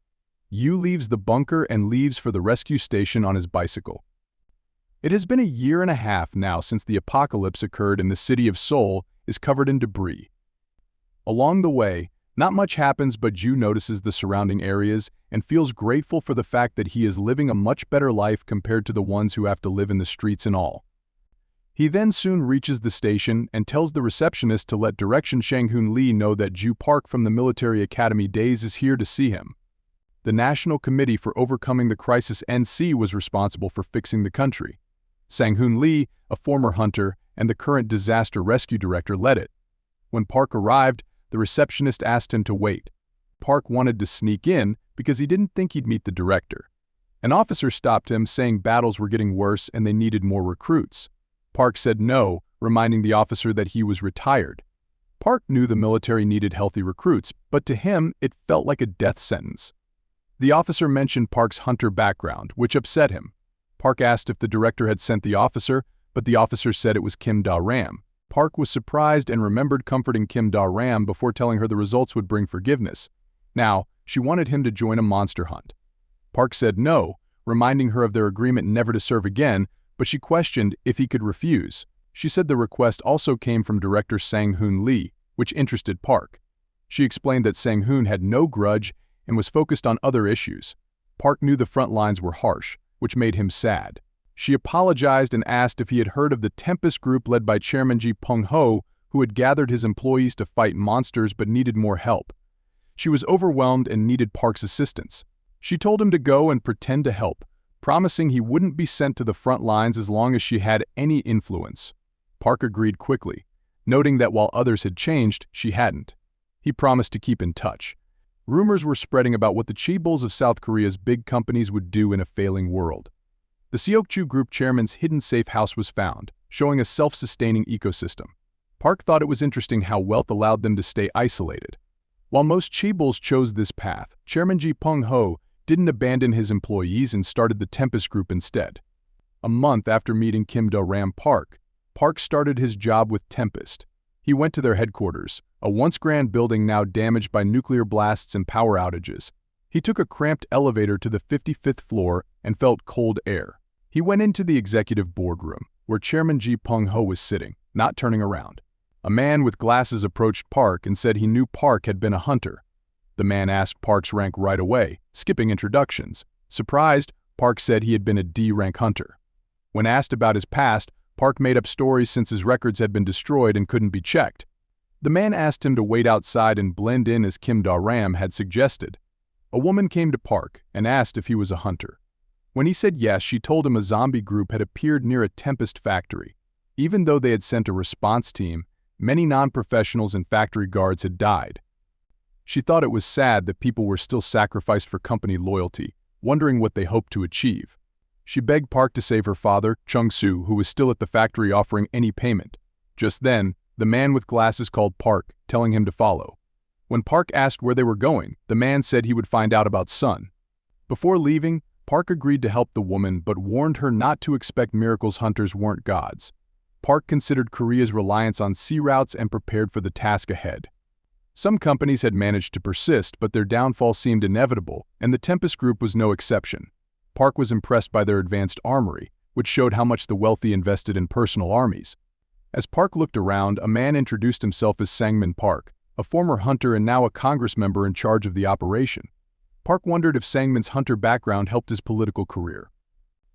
[SPEAKER 1] Yu leaves the bunker and leaves for the rescue station on his bicycle. It has been a year and a half now since the apocalypse occurred and the city of Seoul is covered in debris. Along the way, not much happens, but Ju notices the surrounding areas and feels grateful for the fact that he is living a much better life compared to the ones who have to live in the streets and all. He then soon reaches the station and tells the receptionist to let Direction Shang-hoon Lee know that Gyu Park from the military academy days is here to see him. The National Committee for Overcoming the Crisis NC was responsible for fixing the country. Sang-hoon Lee, a former hunter and the current disaster rescue director, led it. When Park arrived, the receptionist asked him to wait. Park wanted to sneak in because he didn't think he'd meet the director. An officer stopped him, saying battles were getting worse and they needed more recruits. Park said no, reminding the officer that he was retired. Park knew the military needed healthy recruits, but to him it felt like a death sentence. The officer mentioned Park's hunter background, which upset him. Park asked if the director had sent the officer, but the officer said it was Kim Da-ram. Park was surprised and remembered comforting Kim Da-ram before telling her the results would bring forgiveness. Now, she wanted him to join a monster hunt. Park said no, reminding her of their agreement never to serve again, but she questioned if he could refuse. She said the request also came from director Sang-hoon Lee, which interested Park. She explained that Sang-hoon had no grudge and was focused on other issues. Park knew the front lines were harsh, which made him sad. She apologized and asked if he had heard of the Tempest group led by Chairman Ji Pung-ho, who had gathered his employees to fight monsters but needed more help. She was overwhelmed and needed Park's assistance. She told him to go and pretend to help, promising he wouldn't be sent to the front lines as long as she had any influence. Park agreed quickly, noting that while others had changed, she hadn't. He promised to keep in touch. Rumors were spreading about what the chaebols of South Korea's big companies would do in a failing world. The Seokju Group chairman's hidden safe house was found, showing a self-sustaining ecosystem. Park thought it was interesting how wealth allowed them to stay isolated. While most chaebols chose this path, Chairman Ji Pung-ho didn't abandon his employees and started the Tempest Group instead. A month after meeting Kim Da-ram, Park started his job with Tempest. He went to their headquarters, a once grand building now damaged by nuclear blasts and power outages. He took a cramped elevator to the 55th floor and felt cold air. He went into the executive boardroom, where Chairman Ji Pung-ho was sitting, not turning around. A man with glasses approached Park and said he knew Park had been a hunter. The man asked Park's rank right away, skipping introductions. Surprised, Park said he had been a D-rank hunter. When asked about his past, Park made up stories since his records had been destroyed and couldn't be checked. The man asked him to wait outside and blend in as Kim Da-ram had suggested. A woman came to Park and asked if he was a hunter. When he said yes, she told him a zombie group had appeared near a Tempest factory. Even though they had sent a response team, many non-professionals and factory guards had died. She thought it was sad that people were still sacrificed for company loyalty, wondering what they hoped to achieve. She begged Park to save her father, Chung-soo, who was still at the factory offering any payment. Just then, the man with glasses called Park, telling him to follow. When Park asked where they were going, the man said he would find out about Sun. Before leaving, Park agreed to help the woman but warned her not to expect miracles. Hunters weren't gods. Park considered Korea's reliance on sea routes and prepared for the task ahead. Some companies had managed to persist, but their downfall seemed inevitable, and the Tempest Group was no exception. Park was impressed by their advanced armory, which showed how much the wealthy invested in personal armies. As Park looked around, a man introduced himself as Sang-min Park, a former hunter and now a Congress member in charge of the operation. Park wondered if Sang-min's hunter background helped his political career.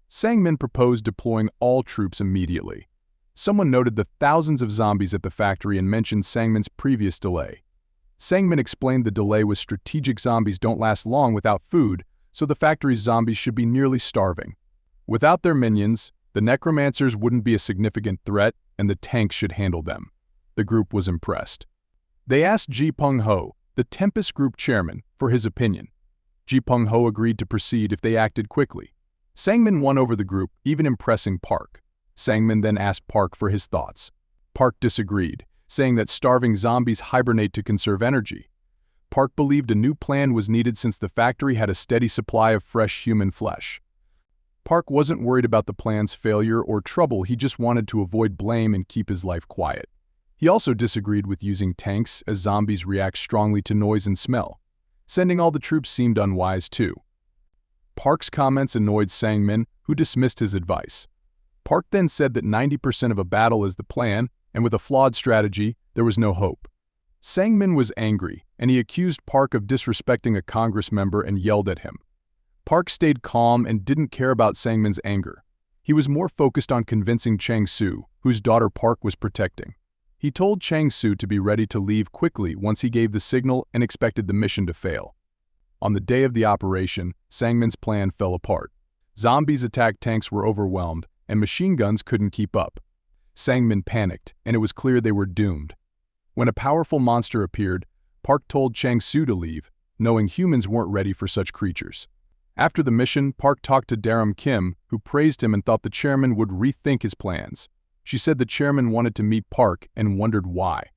[SPEAKER 1] Sang-min proposed deploying all troops immediately. Someone noted the thousands of zombies at the factory and mentioned Sang-min's previous delay. Sang-min explained the delay was strategic. Zombies don't last long without food, so the factory's zombies should be nearly starving. Without their minions, the necromancers wouldn't be a significant threat and the tanks should handle them. The group was impressed. They asked Ji Pung-ho, the Tempest Group chairman, for his opinion. Ji Pung-ho agreed to proceed if they acted quickly. Sang-min won over the group, even impressing Park. Sang-min then asked Park for his thoughts. Park disagreed, saying that starving zombies hibernate to conserve energy. Park believed a new plan was needed since the factory had a steady supply of fresh human flesh. Park wasn't worried about the plan's failure or trouble, he just wanted to avoid blame and keep his life quiet. He also disagreed with using tanks, as zombies react strongly to noise and smell. Sending all the troops seemed unwise too. Park's comments annoyed Sangmin, who dismissed his advice. Park then said that 90% of a battle is the plan, and with a flawed strategy, there was no hope. Sangmin was angry, and he accused Park of disrespecting a Congress member and yelled at him. Park stayed calm and didn't care about Sangmin's anger. He was more focused on convincing Chang Su, whose daughter Park was protecting. He told Chang Su to be ready to leave quickly once he gave the signal and expected the mission to fail. On the day of the operation, Sangmin's plan fell apart. Zombies attacked tanks were overwhelmed, and machine guns couldn't keep up. Sangmin panicked, and it was clear they were doomed. When a powerful monster appeared, Park told Chang Su to leave, knowing humans weren't ready for such creatures. After the mission, Park talked to Daram Kim, who praised him and thought the chairman would rethink his plans. She said the chairman wanted to meet Park and wondered why.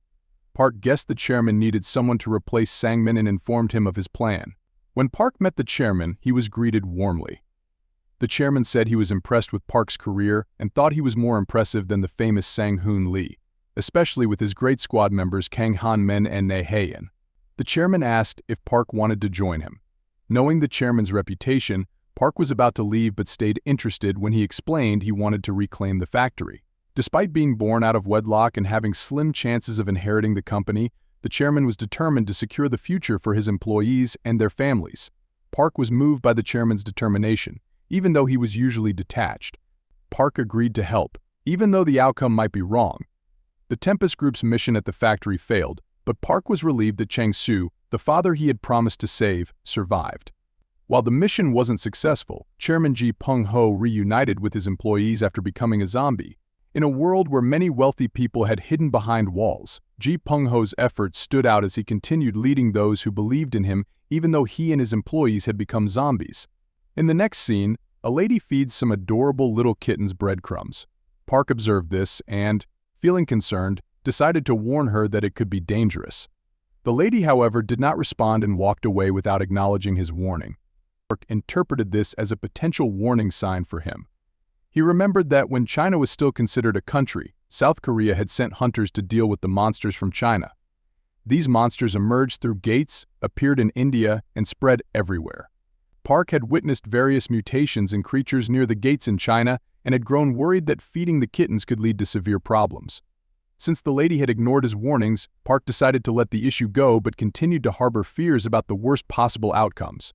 [SPEAKER 1] Park guessed the chairman needed someone to replace Sangmin and informed him of his plan. When Park met the chairman, he was greeted warmly. The chairman said he was impressed with Park's career and thought he was more impressive than the famous Sang-hoon Lee, especially with his great squad members Kang Han-men and Ne Hae-in. The chairman asked if Park wanted to join him. Knowing the chairman's reputation, Park was about to leave but stayed interested when he explained he wanted to reclaim the factory. Despite being born out of wedlock and having slim chances of inheriting the company, the chairman was determined to secure the future for his employees and their families. Park was moved by the chairman's determination, even though he was usually detached. Park agreed to help, even though the outcome might be wrong. The Tempest Group's mission at the factory failed, but Park was relieved that Chang Su, the father he had promised to save, survived. While the mission wasn't successful, Chairman Ji Peng-ho reunited with his employees after becoming a zombie. In a world where many wealthy people had hidden behind walls, Ji Peng-ho's efforts stood out as he continued leading those who believed in him even though he and his employees had become zombies. In the next scene, a lady feeds some adorable little kittens breadcrumbs. Park observed this and, feeling concerned, decided to warn her that it could be dangerous. The lady, however, did not respond and walked away without acknowledging his warning. Park interpreted this as a potential warning sign for him. He remembered that when China was still considered a country, South Korea had sent hunters to deal with the monsters from China. These monsters emerged through gates, appeared in India, and spread everywhere. Park had witnessed various mutations in creatures near the gates in China and had grown worried that feeding the kittens could lead to severe problems. Since the lady had ignored his warnings, Park decided to let the issue go but continued to harbor fears about the worst possible outcomes.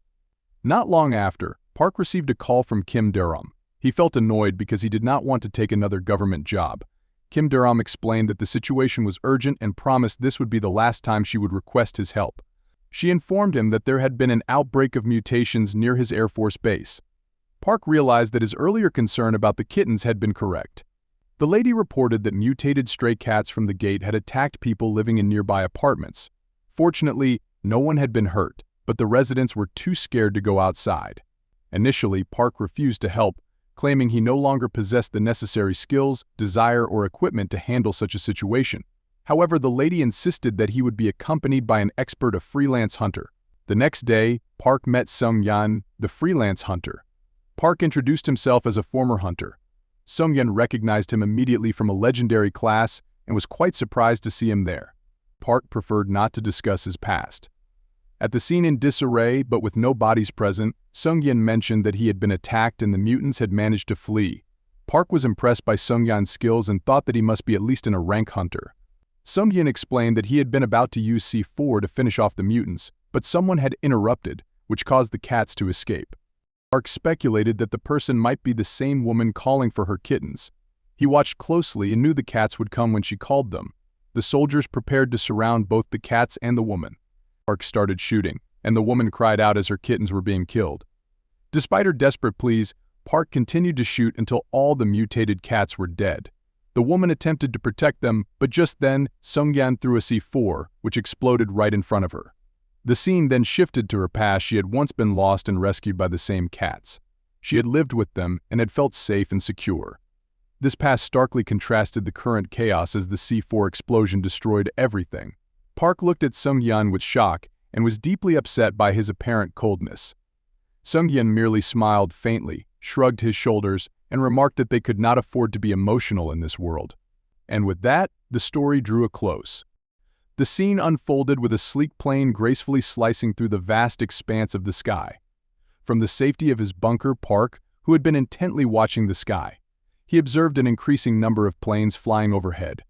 [SPEAKER 1] Not long after, Park received a call from Kim Daram. He felt annoyed because he did not want to take another government job. Kim Daram explained that the situation was urgent and promised this would be the last time she would request his help. She informed him that there had been an outbreak of mutations near his Air Force base. Park realized that his earlier concern about the kittens had been correct. The lady reported that mutated stray cats from the gate had attacked people living in nearby apartments. Fortunately, no one had been hurt, but the residents were too scared to go outside. Initially, Park refused to help, claiming he no longer possessed the necessary skills, desire, or equipment to handle such a situation. However, the lady insisted that he would be accompanied by an expert, a freelance hunter. The next day, Park met Sung-yan, the freelance hunter. Park introduced himself as a former hunter. Sung-yan recognized him immediately from a legendary class and was quite surprised to see him there. Park preferred not to discuss his past. At the scene in disarray, but with no bodies present, Sung-yan mentioned that he had been attacked and the mutants had managed to flee. Park was impressed by Sung-yan's skills and thought that he must be at least a rank hunter. Sung-yan explained that he had been about to use C4 to finish off the mutants, but someone had interrupted, which caused the cats to escape. Park speculated that the person might be the same woman calling for her kittens. He watched closely and knew the cats would come when she called them. The soldiers prepared to surround both the cats and the woman. Park started shooting, and the woman cried out as her kittens were being killed. Despite her desperate pleas, Park continued to shoot until all the mutated cats were dead. The woman attempted to protect them, but just then, Sung-yan threw a C4, which exploded right in front of her. The scene then shifted to her past. She had once been lost and rescued by the same cats. She had lived with them and had felt safe and secure. This past starkly contrasted the current chaos as the C4 explosion destroyed everything. Park looked at Sung-yan with shock and was deeply upset by his apparent coldness. Sung-yan merely smiled faintly, shrugged his shoulders, and remarked that they could not afford to be emotional in this world. And with that, the story drew a close. The scene unfolded with a sleek plane gracefully slicing through the vast expanse of the sky. From the safety of his bunker, Park, who had been intently watching the sky, he observed an increasing number of planes flying overhead.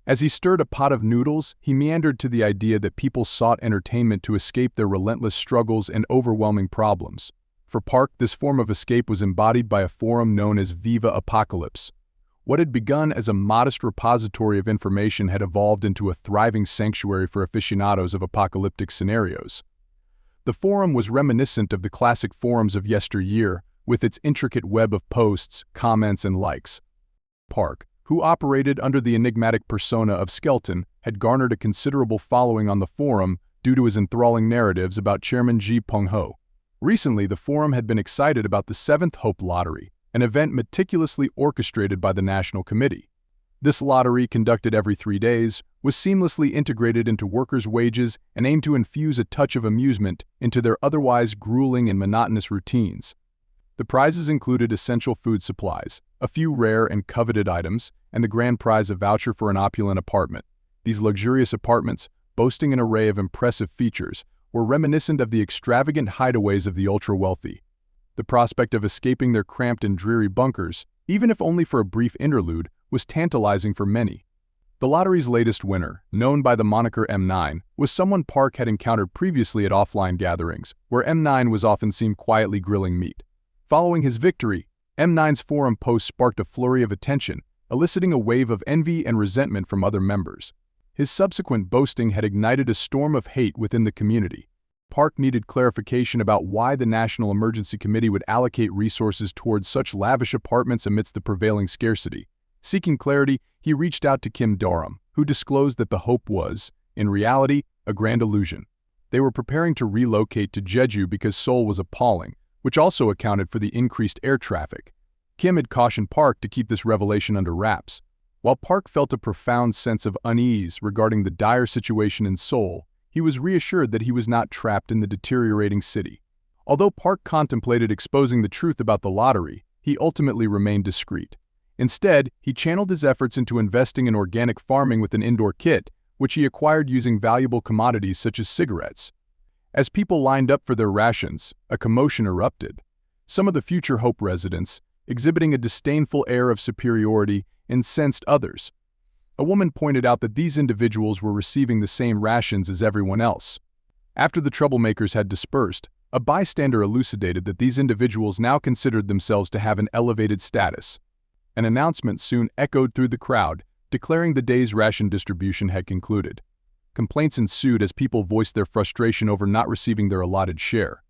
[SPEAKER 1] As he stirred a pot of noodles, he meandered to the idea that people sought entertainment to escape their relentless struggles and overwhelming problems. For Park, this form of escape was embodied by a forum known as Viva Apocalypse. What had begun as a modest repository of information had evolved into a thriving sanctuary for aficionados of apocalyptic scenarios. The forum was reminiscent of the classic forums of yesteryear, with its intricate web of posts, comments, and likes. Park, who operated under the enigmatic persona of Skeleton, had garnered a considerable following on the forum due to his enthralling narratives about Chairman Ji Peng-ho. Recently, the forum had been excited about the 7th Hope Lottery, an event meticulously orchestrated by the National Committee. This lottery, conducted every 3 days, was seamlessly integrated into workers' wages and aimed to infuse a touch of amusement into their otherwise grueling and monotonous routines. The prizes included essential food supplies, a few rare and coveted items, and the grand prize, a voucher for an opulent apartment. These luxurious apartments, boasting an array of impressive features, were reminiscent of the extravagant hideaways of the ultra-wealthy. The prospect of escaping their cramped and dreary bunkers, even if only for a brief interlude, was tantalizing for many. The lottery's latest winner, known by the moniker M9, was someone Park had encountered previously at offline gatherings, where M9 was often seen quietly grilling meat. Following his victory, M9's forum post sparked a flurry of attention, eliciting a wave of envy and resentment from other members. His subsequent boasting had ignited a storm of hate within the community. Park needed clarification about why the National Emergency Committee would allocate resources towards such lavish apartments amidst the prevailing scarcity. Seeking clarity, he reached out to Kim Durham, who disclosed that the hope was, in reality, a grand illusion. They were preparing to relocate to Jeju because Seoul was appalling, which also accounted for the increased air traffic. Kim had cautioned Park to keep this revelation under wraps. While Park felt a profound sense of unease regarding the dire situation in Seoul, he was reassured that he was not trapped in the deteriorating city. Although Park contemplated exposing the truth about the lottery, he ultimately remained discreet. Instead, he channeled his efforts into investing in organic farming with an indoor kit, which he acquired using valuable commodities such as cigarettes. As people lined up for their rations, a commotion erupted. Some of the Future Hope residents, exhibiting a disdainful air of superiority, incensed others. A woman pointed out that these individuals were receiving the same rations as everyone else. After the troublemakers had dispersed, a bystander elucidated that these individuals now considered themselves to have an elevated status. An announcement soon echoed through the crowd, declaring the day's ration distribution had concluded. Complaints ensued as people voiced their frustration over not receiving their allotted share.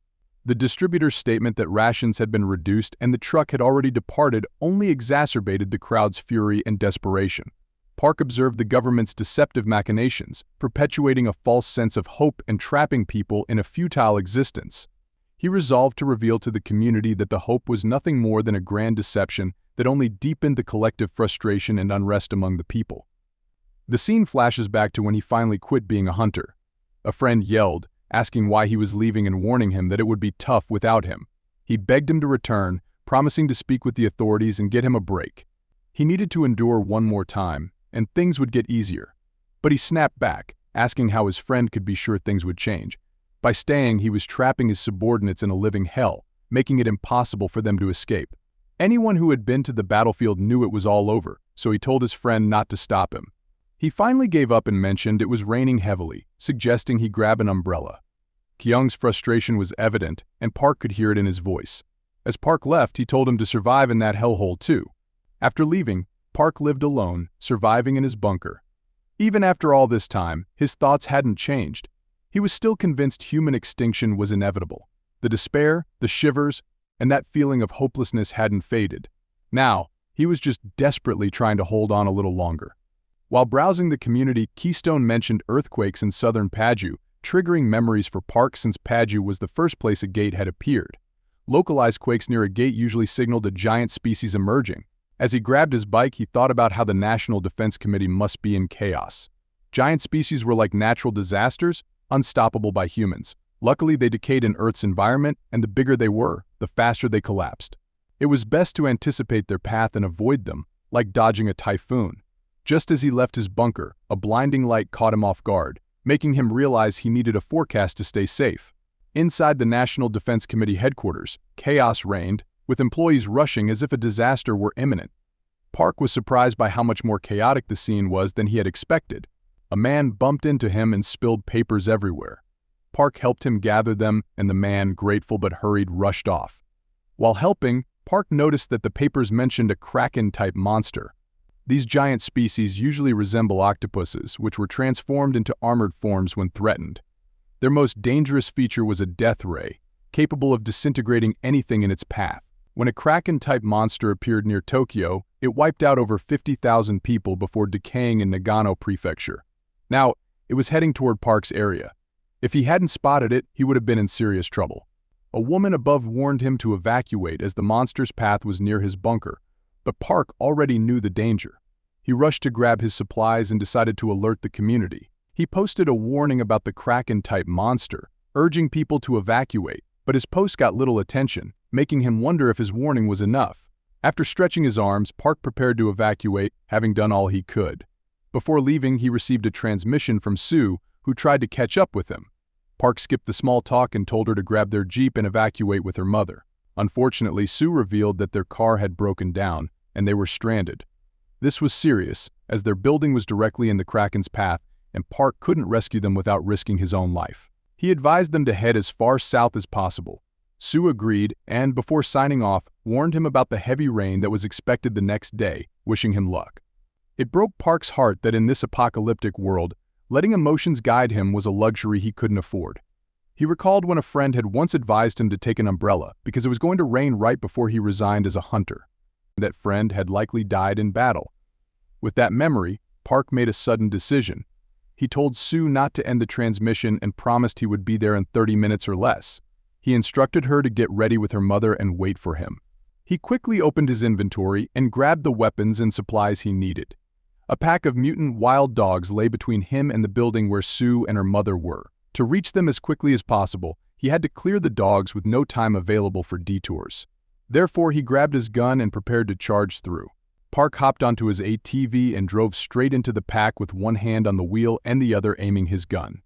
[SPEAKER 1] The distributor's statement that rations had been reduced and the truck had already departed only exacerbated the crowd's fury and desperation. Park observed the government's deceptive machinations, perpetuating a false sense of hope and trapping people in a futile existence. He resolved to reveal to the community that the hope was nothing more than a grand deception that only deepened the collective frustration and unrest among the people. The scene flashes back to when he finally quit being a hunter. A friend yelled, asking why he was leaving and warning him that it would be tough without him. He begged him to return, promising to speak with the authorities and get him a break. He needed to endure one more time, and things would get easier. But he snapped back, asking how his friend could be sure things would change. By staying, he was trapping his subordinates in a living hell, making it impossible for them to escape. Anyone who had been to the battlefield knew it was all over, so he told his friend not to stop him. He finally gave up and mentioned it was raining heavily, suggesting he grab an umbrella. Kyung's frustration was evident, and Park could hear it in his voice. As Park left, he told him to survive in that hellhole too. After leaving, Park lived alone, surviving in his bunker. Even after all this time, his thoughts hadn't changed. He was still convinced human extinction was inevitable. The despair, the shivers, and that feeling of hopelessness hadn't faded. Now, he was just desperately trying to hold on a little longer. While browsing the community, Keystone mentioned earthquakes in southern Paju, triggering memories for Park since Paju was the first place a gate had appeared. Localized quakes near a gate usually signaled a giant species emerging. As he grabbed his bike, he thought about how the National Defense Committee must be in chaos. Giant species were like natural disasters, unstoppable by humans. Luckily, they decayed in Earth's environment, and the bigger they were, the faster they collapsed. It was best to anticipate their path and avoid them, like dodging a typhoon. Just as he left his bunker, a blinding light caught him off guard. making him realize he needed a forecast to stay safe. Inside the National Defense Committee headquarters, chaos reigned, with employees rushing as if a disaster were imminent. Park was surprised by how much more chaotic the scene was than he had expected. A man bumped into him and spilled papers everywhere. Park helped him gather them, and the man, grateful but hurried, rushed off. While helping, Park noticed that the papers mentioned a kraken-type monster. These giant species usually resemble octopuses, which were transformed into armored forms when threatened. Their most dangerous feature was a death ray, capable of disintegrating anything in its path. When a kraken-type monster appeared near Tokyo, it wiped out over 50,000 people before decaying in Nagano Prefecture. Now, it was heading toward Park's area. If he hadn't spotted it, he would have been in serious trouble. A woman above warned him to evacuate as the monster's path was near his bunker, but Park already knew the danger. He rushed to grab his supplies and decided to alert the community. He posted a warning about the kraken-type monster, urging people to evacuate, but his post got little attention, making him wonder if his warning was enough. After stretching his arms, Park prepared to evacuate, having done all he could. Before leaving, he received a transmission from Sue, who tried to catch up with him. Park skipped the small talk and told her to grab their Jeep and evacuate with her mother. Unfortunately, Sue revealed that their car had broken down, and they were stranded. This was serious, as their building was directly in the Kraken's path, and Park couldn't rescue them without risking his own life. He advised them to head as far south as possible. Sue agreed and, before signing off, warned him about the heavy rain that was expected the next day, wishing him luck. It broke Park's heart that in this apocalyptic world, letting emotions guide him was a luxury he couldn't afford. He recalled when a friend had once advised him to take an umbrella because it was going to rain right before he resigned as a hunter. That friend had likely died in battle. With that memory, Park made a sudden decision. He told Sue not to end the transmission and promised he would be there in 30 minutes or less. He instructed her to get ready with her mother and wait for him. He quickly opened his inventory and grabbed the weapons and supplies he needed. A pack of mutant wild dogs lay between him and the building where Sue and her mother were. To reach them as quickly as possible, he had to clear the dogs with no time available for detours. Therefore, he grabbed his gun and prepared to charge through. Park hopped onto his ATV and drove straight into the pack with one hand on the wheel and the other aiming his gun.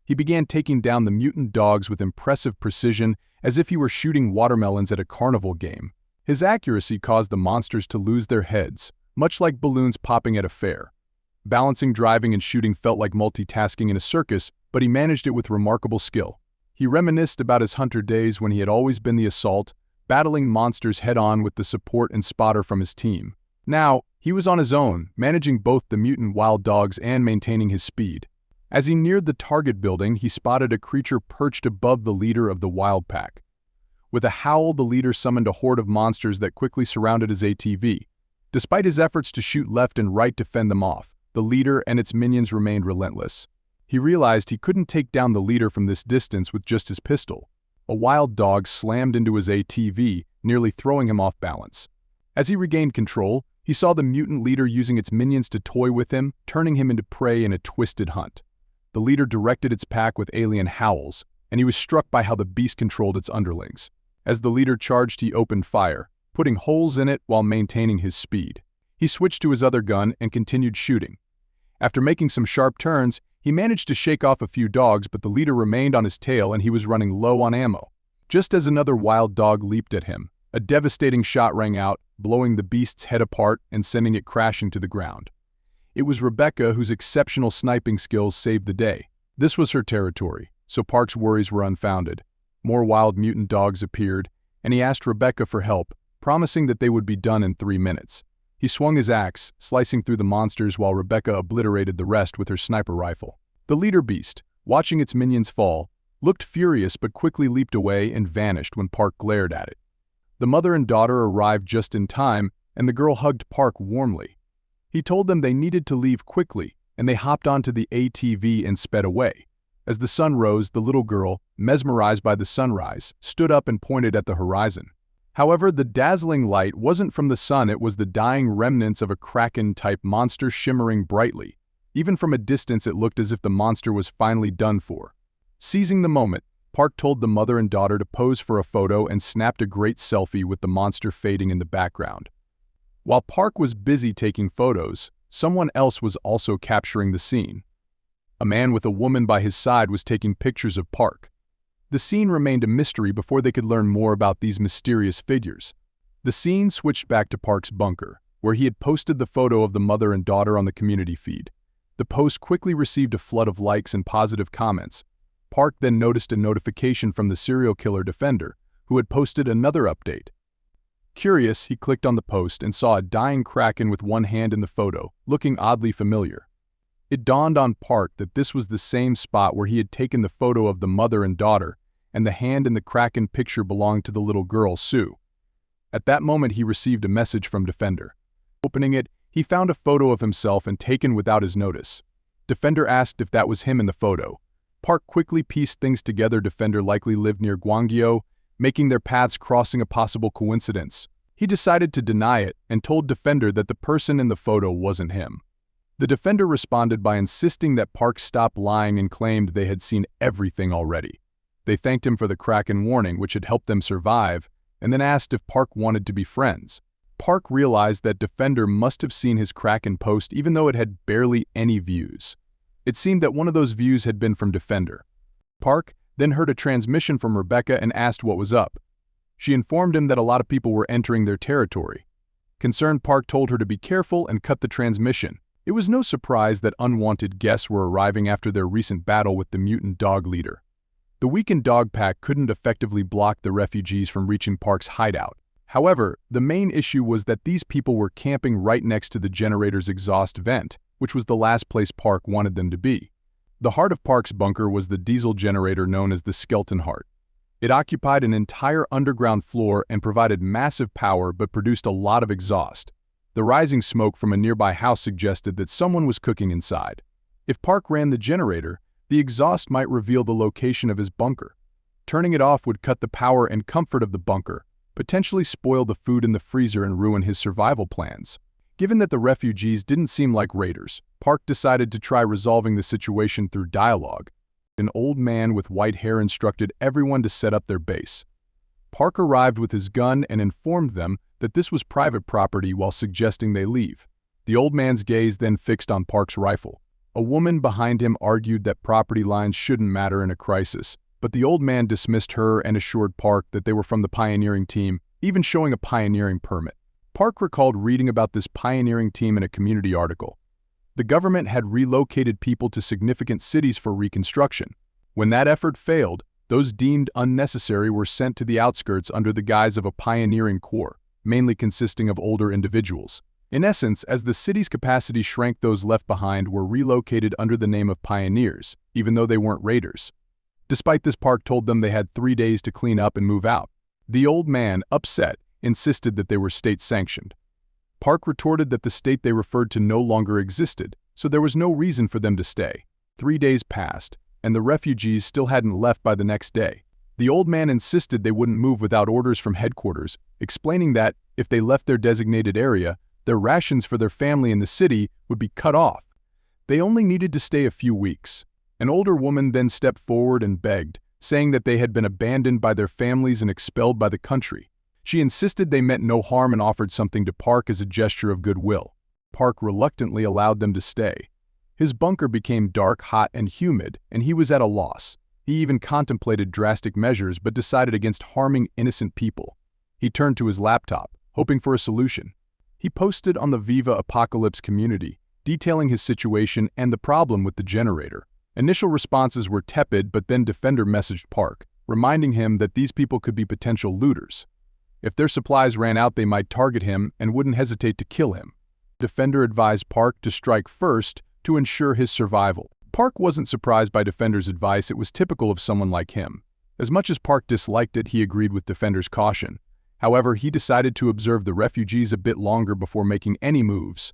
[SPEAKER 1] He began taking down the mutant dogs with impressive precision, as if he were shooting watermelons at a carnival game. His accuracy caused the monsters to lose their heads, much like balloons popping at a fair. Balancing, driving, and shooting felt like multitasking in a circus, but he managed it with remarkable skill. He reminisced about his hunter days when he had always been the assault, battling monsters head-on with the support and spotter from his team. Now, he was on his own, managing both the mutant wild dogs and maintaining his speed. As he neared the target building, he spotted a creature perched above the leader of the wild pack. With a howl, the leader summoned a horde of monsters that quickly surrounded his ATV. Despite his efforts to shoot left and right to fend them off, the leader and its minions remained relentless. He realized he couldn't take down the leader from this distance with just his pistol. A wild dog slammed into his ATV, nearly throwing him off balance. As he regained control, he saw the mutant leader using its minions to toy with him, turning him into prey in a twisted hunt. The leader directed its pack with alien howls, and he was struck by how the beast controlled its underlings. As the leader charged, he opened fire, putting holes in it while maintaining his speed. He switched to his other gun and continued shooting. After making some sharp turns, he managed to shake off a few dogs, but the leader remained on his tail and he was running low on ammo. Just as another wild dog leaped at him, a devastating shot rang out, blowing the beast's head apart and sending it crashing to the ground. It was Rebecca whose exceptional sniping skills saved the day. This was her territory, so Park's worries were unfounded. More wild mutant dogs appeared, and he asked Rebecca for help, promising that they would be done in 3 minutes. He swung his axe, slicing through the monsters while Rebecca obliterated the rest with her sniper rifle. The leader beast, watching its minions fall, looked furious but quickly leaped away and vanished when Park glared at it. The mother and daughter arrived just in time, and the girl hugged Park warmly. He told them they needed to leave quickly, and they hopped onto the ATV and sped away. As the sun rose, the little girl, mesmerized by the sunrise, stood up and pointed at the horizon. However, the dazzling light wasn't from the sun, it was the dying remnants of a kraken-type monster shimmering brightly. Even from a distance, it looked as if the monster was finally done for. Seizing the moment, Park told the mother and daughter to pose for a photo and snapped a great selfie with the monster fading in the background. While Park was busy taking photos, someone else was also capturing the scene. A man with a woman by his side was taking pictures of Park. The scene remained a mystery before they could learn more about these mysterious figures. The scene switched back to Park's bunker, where he had posted the photo of the mother and daughter on the community feed. The post quickly received a flood of likes and positive comments. Park then noticed a notification from the serial killer Defender, who had posted another update. Curious, he clicked on the post and saw a dying kraken with one hand in the photo, looking oddly familiar. It dawned on Park that this was the same spot where he had taken the photo of the mother and daughter, and the hand in the kraken picture belonged to the little girl, Sue. At that moment, he received a message from Defender. Opening it, he found a photo of himself and taken without his notice. Defender asked if that was him in the photo. Park quickly pieced things together. Defender likely lived near Gwangyo, making their paths crossing a possible coincidence. He decided to deny it and told Defender that the person in the photo wasn't him. The Defender responded by insisting that Park stop lying and claimed they had seen everything already. They thanked him for the kraken warning, which had helped them survive, and then asked if Park wanted to be friends. Park realized that Defender must have seen his kraken post even though it had barely any views. It seemed that one of those views had been from Defender. Park then heard a transmission from Rebecca and asked what was up. She informed him that a lot of people were entering their territory. Concerned, Park told her to be careful and cut the transmission. It was no surprise that unwanted guests were arriving after their recent battle with the mutant dog leader. The weakened dog pack couldn't effectively block the refugees from reaching Park's hideout. However, the main issue was that these people were camping right next to the generator's exhaust vent, which was the last place Park wanted them to be. The heart of Park's bunker was the diesel generator known as the Skeleton Heart. It occupied an entire underground floor and provided massive power but produced a lot of exhaust. The rising smoke from a nearby house suggested that someone was cooking inside. If Park ran the generator, the exhaust might reveal the location of his bunker. Turning it off would cut the power and comfort of the bunker, potentially spoil the food in the freezer and ruin his survival plans. Given that the refugees didn't seem like raiders, Park decided to try resolving the situation through dialogue. An old man with white hair instructed everyone to set up their base. Park arrived with his gun and informed them that this was private property while suggesting they leave. The old man's gaze then fixed on Park's rifle. A woman behind him argued that property lines shouldn't matter in a crisis, but the old man dismissed her and assured Park that they were from the pioneering team, even showing a pioneering permit. Park recalled reading about this pioneering team in a community article. The government had relocated people to significant cities for reconstruction. When that effort failed, those deemed unnecessary were sent to the outskirts under the guise of a pioneering corps, mainly consisting of older individuals. In essence, as the city's capacity shrank, those left behind were relocated under the name of pioneers, even though they weren't raiders. Despite this, Park told them they had 3 days to clean up and move out. The old man, upset, insisted that they were state-sanctioned. Park retorted that the state they referred to no longer existed, so there was no reason for them to stay. 3 days passed, and the refugees still hadn't left by the next day. The old man insisted they wouldn't move without orders from headquarters, explaining that, if they left their designated area, their rations for their family in the city would be cut off. They only needed to stay a few weeks. An older woman then stepped forward and begged, saying that they had been abandoned by their families and expelled by the country. She insisted they meant no harm and offered something to Park as a gesture of goodwill. Park reluctantly allowed them to stay. His bunker became dark, hot, and humid, and he was at a loss. He even contemplated drastic measures but decided against harming innocent people. He turned to his laptop, hoping for a solution. He posted on the Viva Apocalypse community, detailing his situation and the problem with the generator. Initial responses were tepid, but then Defender messaged Park, reminding him that these people could be potential looters. If their supplies ran out, they might target him and wouldn't hesitate to kill him. Defender advised Park to strike first to ensure his survival. Park wasn't surprised by Defender's advice. It was typical of someone like him. As much as Park disliked it, he agreed with Defender's caution. However, he decided to observe the refugees a bit longer before making any moves.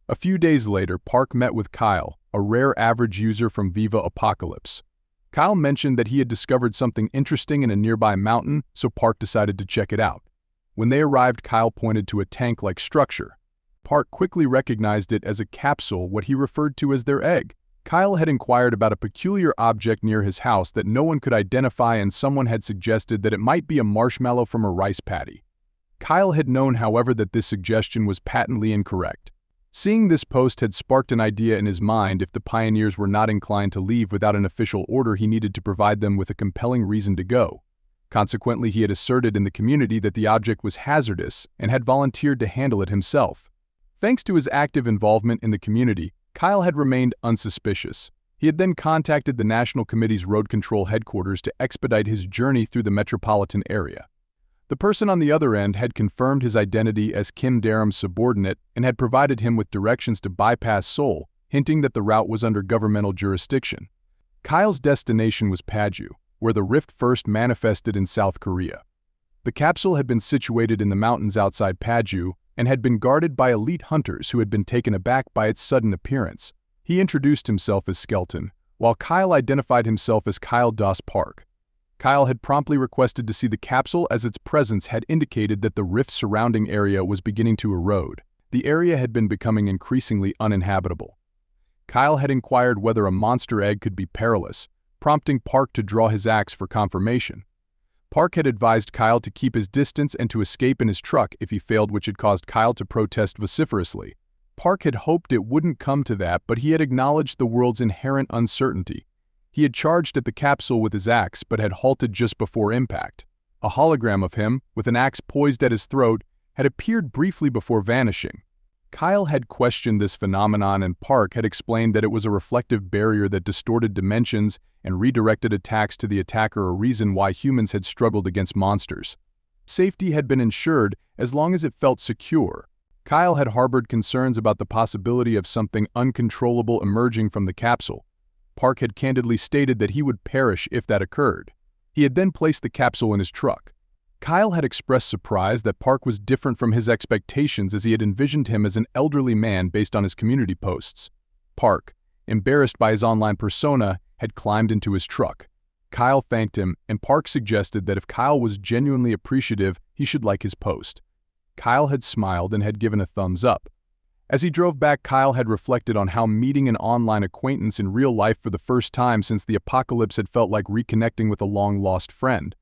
[SPEAKER 1] A few days later, Park met with Kyle, a rare average user from Viva Apocalypse. Kyle mentioned that he had discovered something interesting in a nearby mountain, so Park decided to check it out. When they arrived, Kyle pointed to a tank-like structure. Park quickly recognized it as a capsule, what he referred to as their egg. Kyle had inquired about a peculiar object near his house that no one could identify, and someone had suggested that it might be a marshmallow from a rice paddy. Kyle had known, however, that this suggestion was patently incorrect. Seeing this post had sparked an idea in his mind. If the pioneers were not inclined to leave without an official order, he needed to provide them with a compelling reason to go. Consequently, he had asserted in the community that the object was hazardous and had volunteered to handle it himself. Thanks to his active involvement in the community, Kyle had remained unsuspicious. He had then contacted the National Committee's Road Control headquarters to expedite his journey through the metropolitan area. The person on the other end had confirmed his identity as Kim Daram's subordinate and had provided him with directions to bypass Seoul, hinting that the route was under governmental jurisdiction. Kyle's destination was Paju, where the rift first manifested in South Korea. The capsule had been situated in the mountains outside Paju and had been guarded by elite hunters who had been taken aback by its sudden appearance. He introduced himself as Skeleton, while Kyle identified himself as Kyle Das Park. Kyle had promptly requested to see the capsule as its presence had indicated that the rift's surrounding area was beginning to erode. The area had been becoming increasingly uninhabitable. Kyle had inquired whether a monster egg could be perilous, prompting Park to draw his axe for confirmation. Park had advised Kyle to keep his distance and to escape in his truck if he failed, which had caused Kyle to protest vociferously. Park had hoped it wouldn't come to that, but he had acknowledged the world's inherent uncertainty. He had charged at the capsule with his axe but had halted just before impact. A hologram of him, with an axe poised at his throat, had appeared briefly before vanishing. Kyle had questioned this phenomenon, and Park had explained that it was a reflective barrier that distorted dimensions and redirected attacks to the attacker, a reason why humans had struggled against monsters. Safety had been ensured as long as it felt secure. Kyle had harbored concerns about the possibility of something uncontrollable emerging from the capsule. Park had candidly stated that he would perish if that occurred. He had then placed the capsule in his truck. Kyle had expressed surprise that Park was different from his expectations, as he had envisioned him as an elderly man based on his community posts. Park, embarrassed by his online persona, had climbed into his truck. Kyle thanked him, and Park suggested that if Kyle was genuinely appreciative, he should like his post. Kyle had smiled and had given a thumbs up. As he drove back, Kyle had reflected on how meeting an online acquaintance in real life for the first time since the apocalypse had felt like reconnecting with a long-lost friend.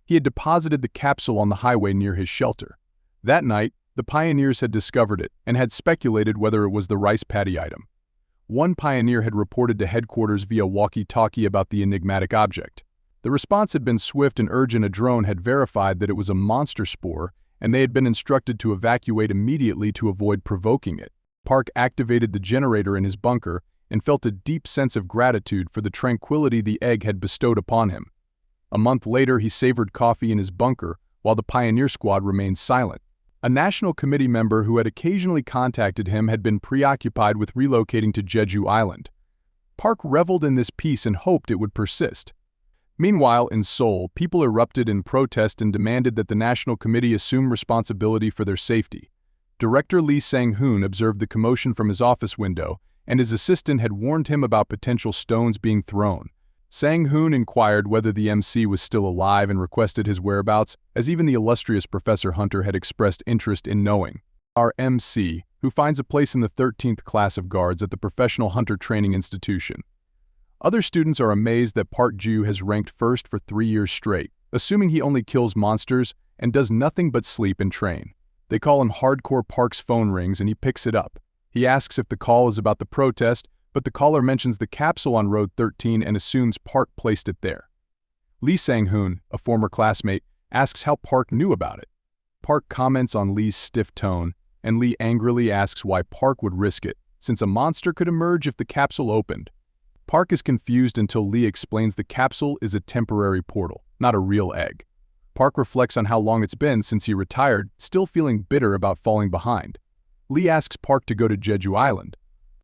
[SPEAKER 1] He had deposited the capsule on the highway near his shelter. That night, the pioneers had discovered it and had speculated whether it was the rice paddy item. One pioneer had reported to headquarters via walkie-talkie about the enigmatic object. The response had been swift and urgent. A drone had verified that it was a monster spore, and they had been instructed to evacuate immediately to avoid provoking it. Park activated the generator in his bunker and felt a deep sense of gratitude for the tranquility the egg had bestowed upon him. A month later, he savored coffee in his bunker while the pioneer squad remained silent. A National Committee member who had occasionally contacted him had been preoccupied with relocating to Jeju Island. Park reveled in this peace and hoped it would persist. Meanwhile, in Seoul, people erupted in protest and demanded that the National Committee assume responsibility for their safety. Director Lee Sang-hoon observed the commotion from his office window, and his assistant had warned him about potential stones being thrown. Sang-hoon inquired whether the MC was still alive and requested his whereabouts, as even the illustrious Professor Hunter had expressed interest in knowing. Our MC, who finds a place in the 13th class of guards at the Professional Hunter Training Institution. Other students are amazed that Park Ju has ranked first for 3 years straight, assuming he only kills monsters and does nothing but sleep and train. They call him Hardcore. Park's phone rings and he picks it up. He asks if the call is about the protest, but the caller mentions the capsule on Road 13 and assumes Park placed it there. Lee Sang-hoon, a former classmate, asks how Park knew about it. Park comments on Lee's stiff tone, and Lee angrily asks why Park would risk it, since a monster could emerge if the capsule opened. Park is confused until Lee explains the capsule is a temporary portal, not a real egg. Park reflects on how long it's been since he retired, still feeling bitter about falling behind. Lee asks Park to go to Jeju Island.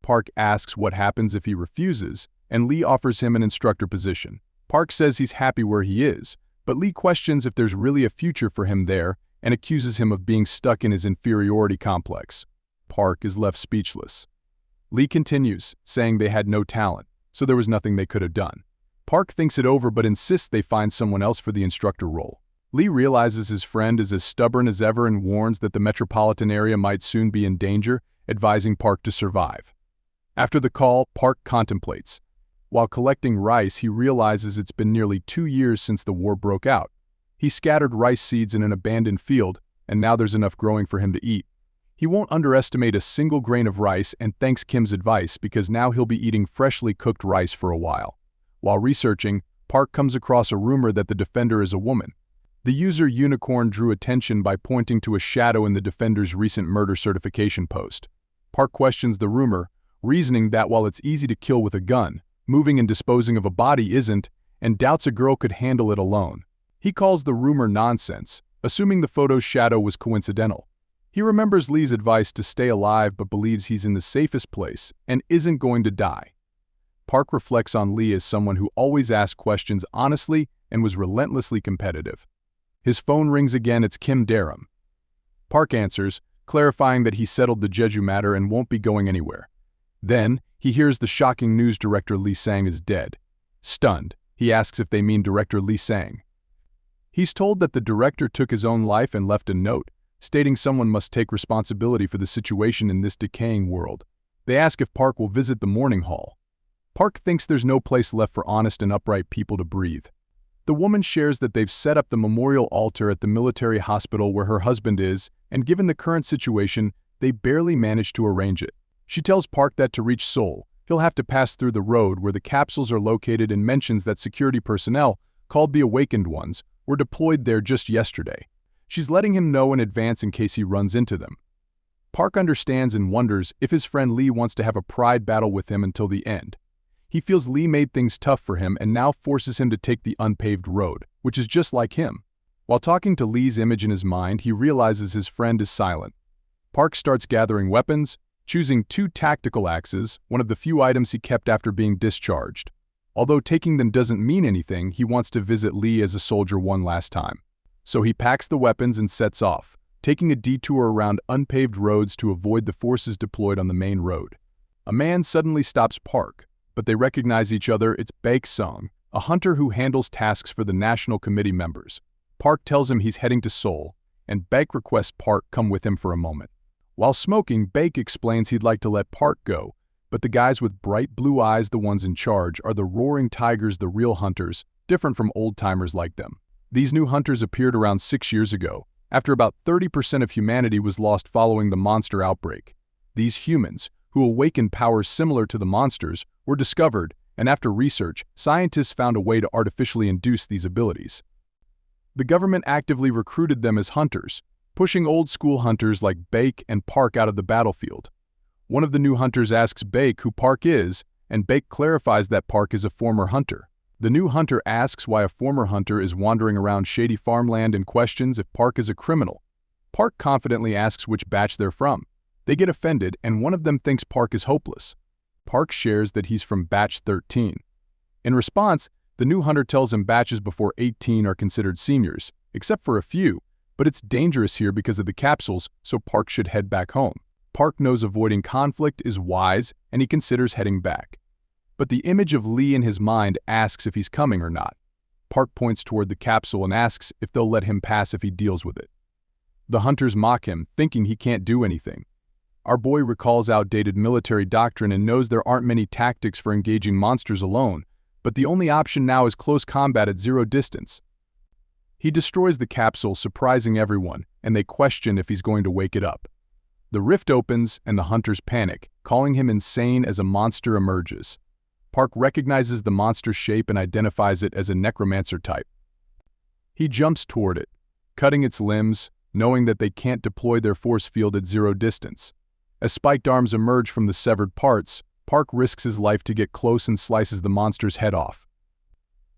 [SPEAKER 1] Park asks what happens if he refuses, and Lee offers him an instructor position. Park says he's happy where he is, but Lee questions if there's really a future for him there and accuses him of being stuck in his inferiority complex. Park is left speechless. Lee continues, saying they had no talent, so there was nothing they could have done. Park thinks it over but insists they find someone else for the instructor role. Lee realizes his friend is as stubborn as ever and warns that the metropolitan area might soon be in danger, advising Park to survive. After the call, Park contemplates. While collecting rice, he realizes it's been nearly 2 years since the war broke out. He scattered rice seeds in an abandoned field, and now there's enough growing for him to eat. He won't underestimate a single grain of rice and thanks Kim's advice because now he'll be eating freshly cooked rice for a while. While researching, Park comes across a rumor that the defender is a woman. The user Unicorn drew attention by pointing to a shadow in the defender's recent murder certification post. Park questions the rumor, reasoning that while it's easy to kill with a gun, moving and disposing of a body isn't, and doubts a girl could handle it alone. He calls the rumor nonsense, assuming the photo's shadow was coincidental. He remembers Lee's advice to stay alive but believes he's in the safest place and isn't going to die. Park reflects on Lee as someone who always asked questions honestly and was relentlessly competitive. His phone rings again. It's Kim Daram. Park answers, clarifying that he settled the Jeju matter and won't be going anywhere. Then, he hears the shocking news director Lee Sang is dead. Stunned, he asks if they mean director Lee Sang. He's told that the director took his own life and left a note, stating someone must take responsibility for the situation in this decaying world. They ask if Park will visit the mourning hall. Park thinks there's no place left for honest and upright people to breathe. The woman shares that they've set up the memorial altar at the military hospital where her husband is, and given the current situation, they barely managed to arrange it. She tells Park that to reach Seoul, he'll have to pass through the road where the capsules are located and mentions that security personnel, called the Awakened Ones, were deployed there just yesterday. She's letting him know in advance in case he runs into them. Park understands and wonders if his friend Lee wants to have a pride battle with him until the end. He feels Lee made things tough for him and now forces him to take the unpaved road, which is just like him. While talking to Lee's image in his mind, he realizes his friend is silent. Park starts gathering weapons, choosing 2 tactical axes, one of the few items he kept after being discharged. Although taking them doesn't mean anything, he wants to visit Lee as a soldier one last time. So he packs the weapons and sets off, taking a detour around unpaved roads to avoid the forces deployed on the main road. A man suddenly stops Park, but they recognize each other. It's Baek Sung, a hunter who handles tasks for the National Committee members. Park tells him he's heading to Seoul, and Baek requests Park come with him for a moment. While smoking, Baek explains he'd like to let Park go, but the guys with bright blue eyes, the ones in charge, are the roaring tigers, the real hunters, different from old-timers like them. These new hunters appeared around 6 years ago, after about 30% of humanity was lost following the monster outbreak. These humans, who awakened powers similar to the monsters, were discovered, and after research, scientists found a way to artificially induce these abilities. The government actively recruited them as hunters, pushing old-school hunters like Baek and Park out of the battlefield. One of the new hunters asks Baek who Park is, and Baek clarifies that Park is a former hunter. The new hunter asks why a former hunter is wandering around shady farmland and questions if Park is a criminal. Park confidently asks which batch they're from. They get offended, and one of them thinks Park is hopeless. Park shares that he's from batch 13. In response, the new hunter tells him batches before 18 are considered seniors, except for a few, but it's dangerous here because of the capsules, so Park should head back home. Park knows avoiding conflict is wise, and he considers heading back. But the image of Lee in his mind asks if he's coming or not. Park points toward the capsule and asks if they'll let him pass if he deals with it. The hunters mock him, thinking he can't do anything. Our boy recalls outdated military doctrine and knows there aren't many tactics for engaging monsters alone, but the only option now is close combat at 0 distance. He destroys the capsule, surprising everyone, and they question if he's going to wake it up. The rift opens and the hunters panic, calling him insane as a monster emerges. Park recognizes the monster's shape and identifies it as a necromancer type. He jumps toward it, cutting its limbs, knowing that they can't deploy their force field at 0 distance. As spiked arms emerge from the severed parts, Park risks his life to get close and slices the monster's head off.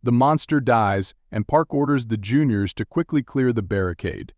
[SPEAKER 1] The monster dies, and Park orders the juniors to quickly clear the barricade.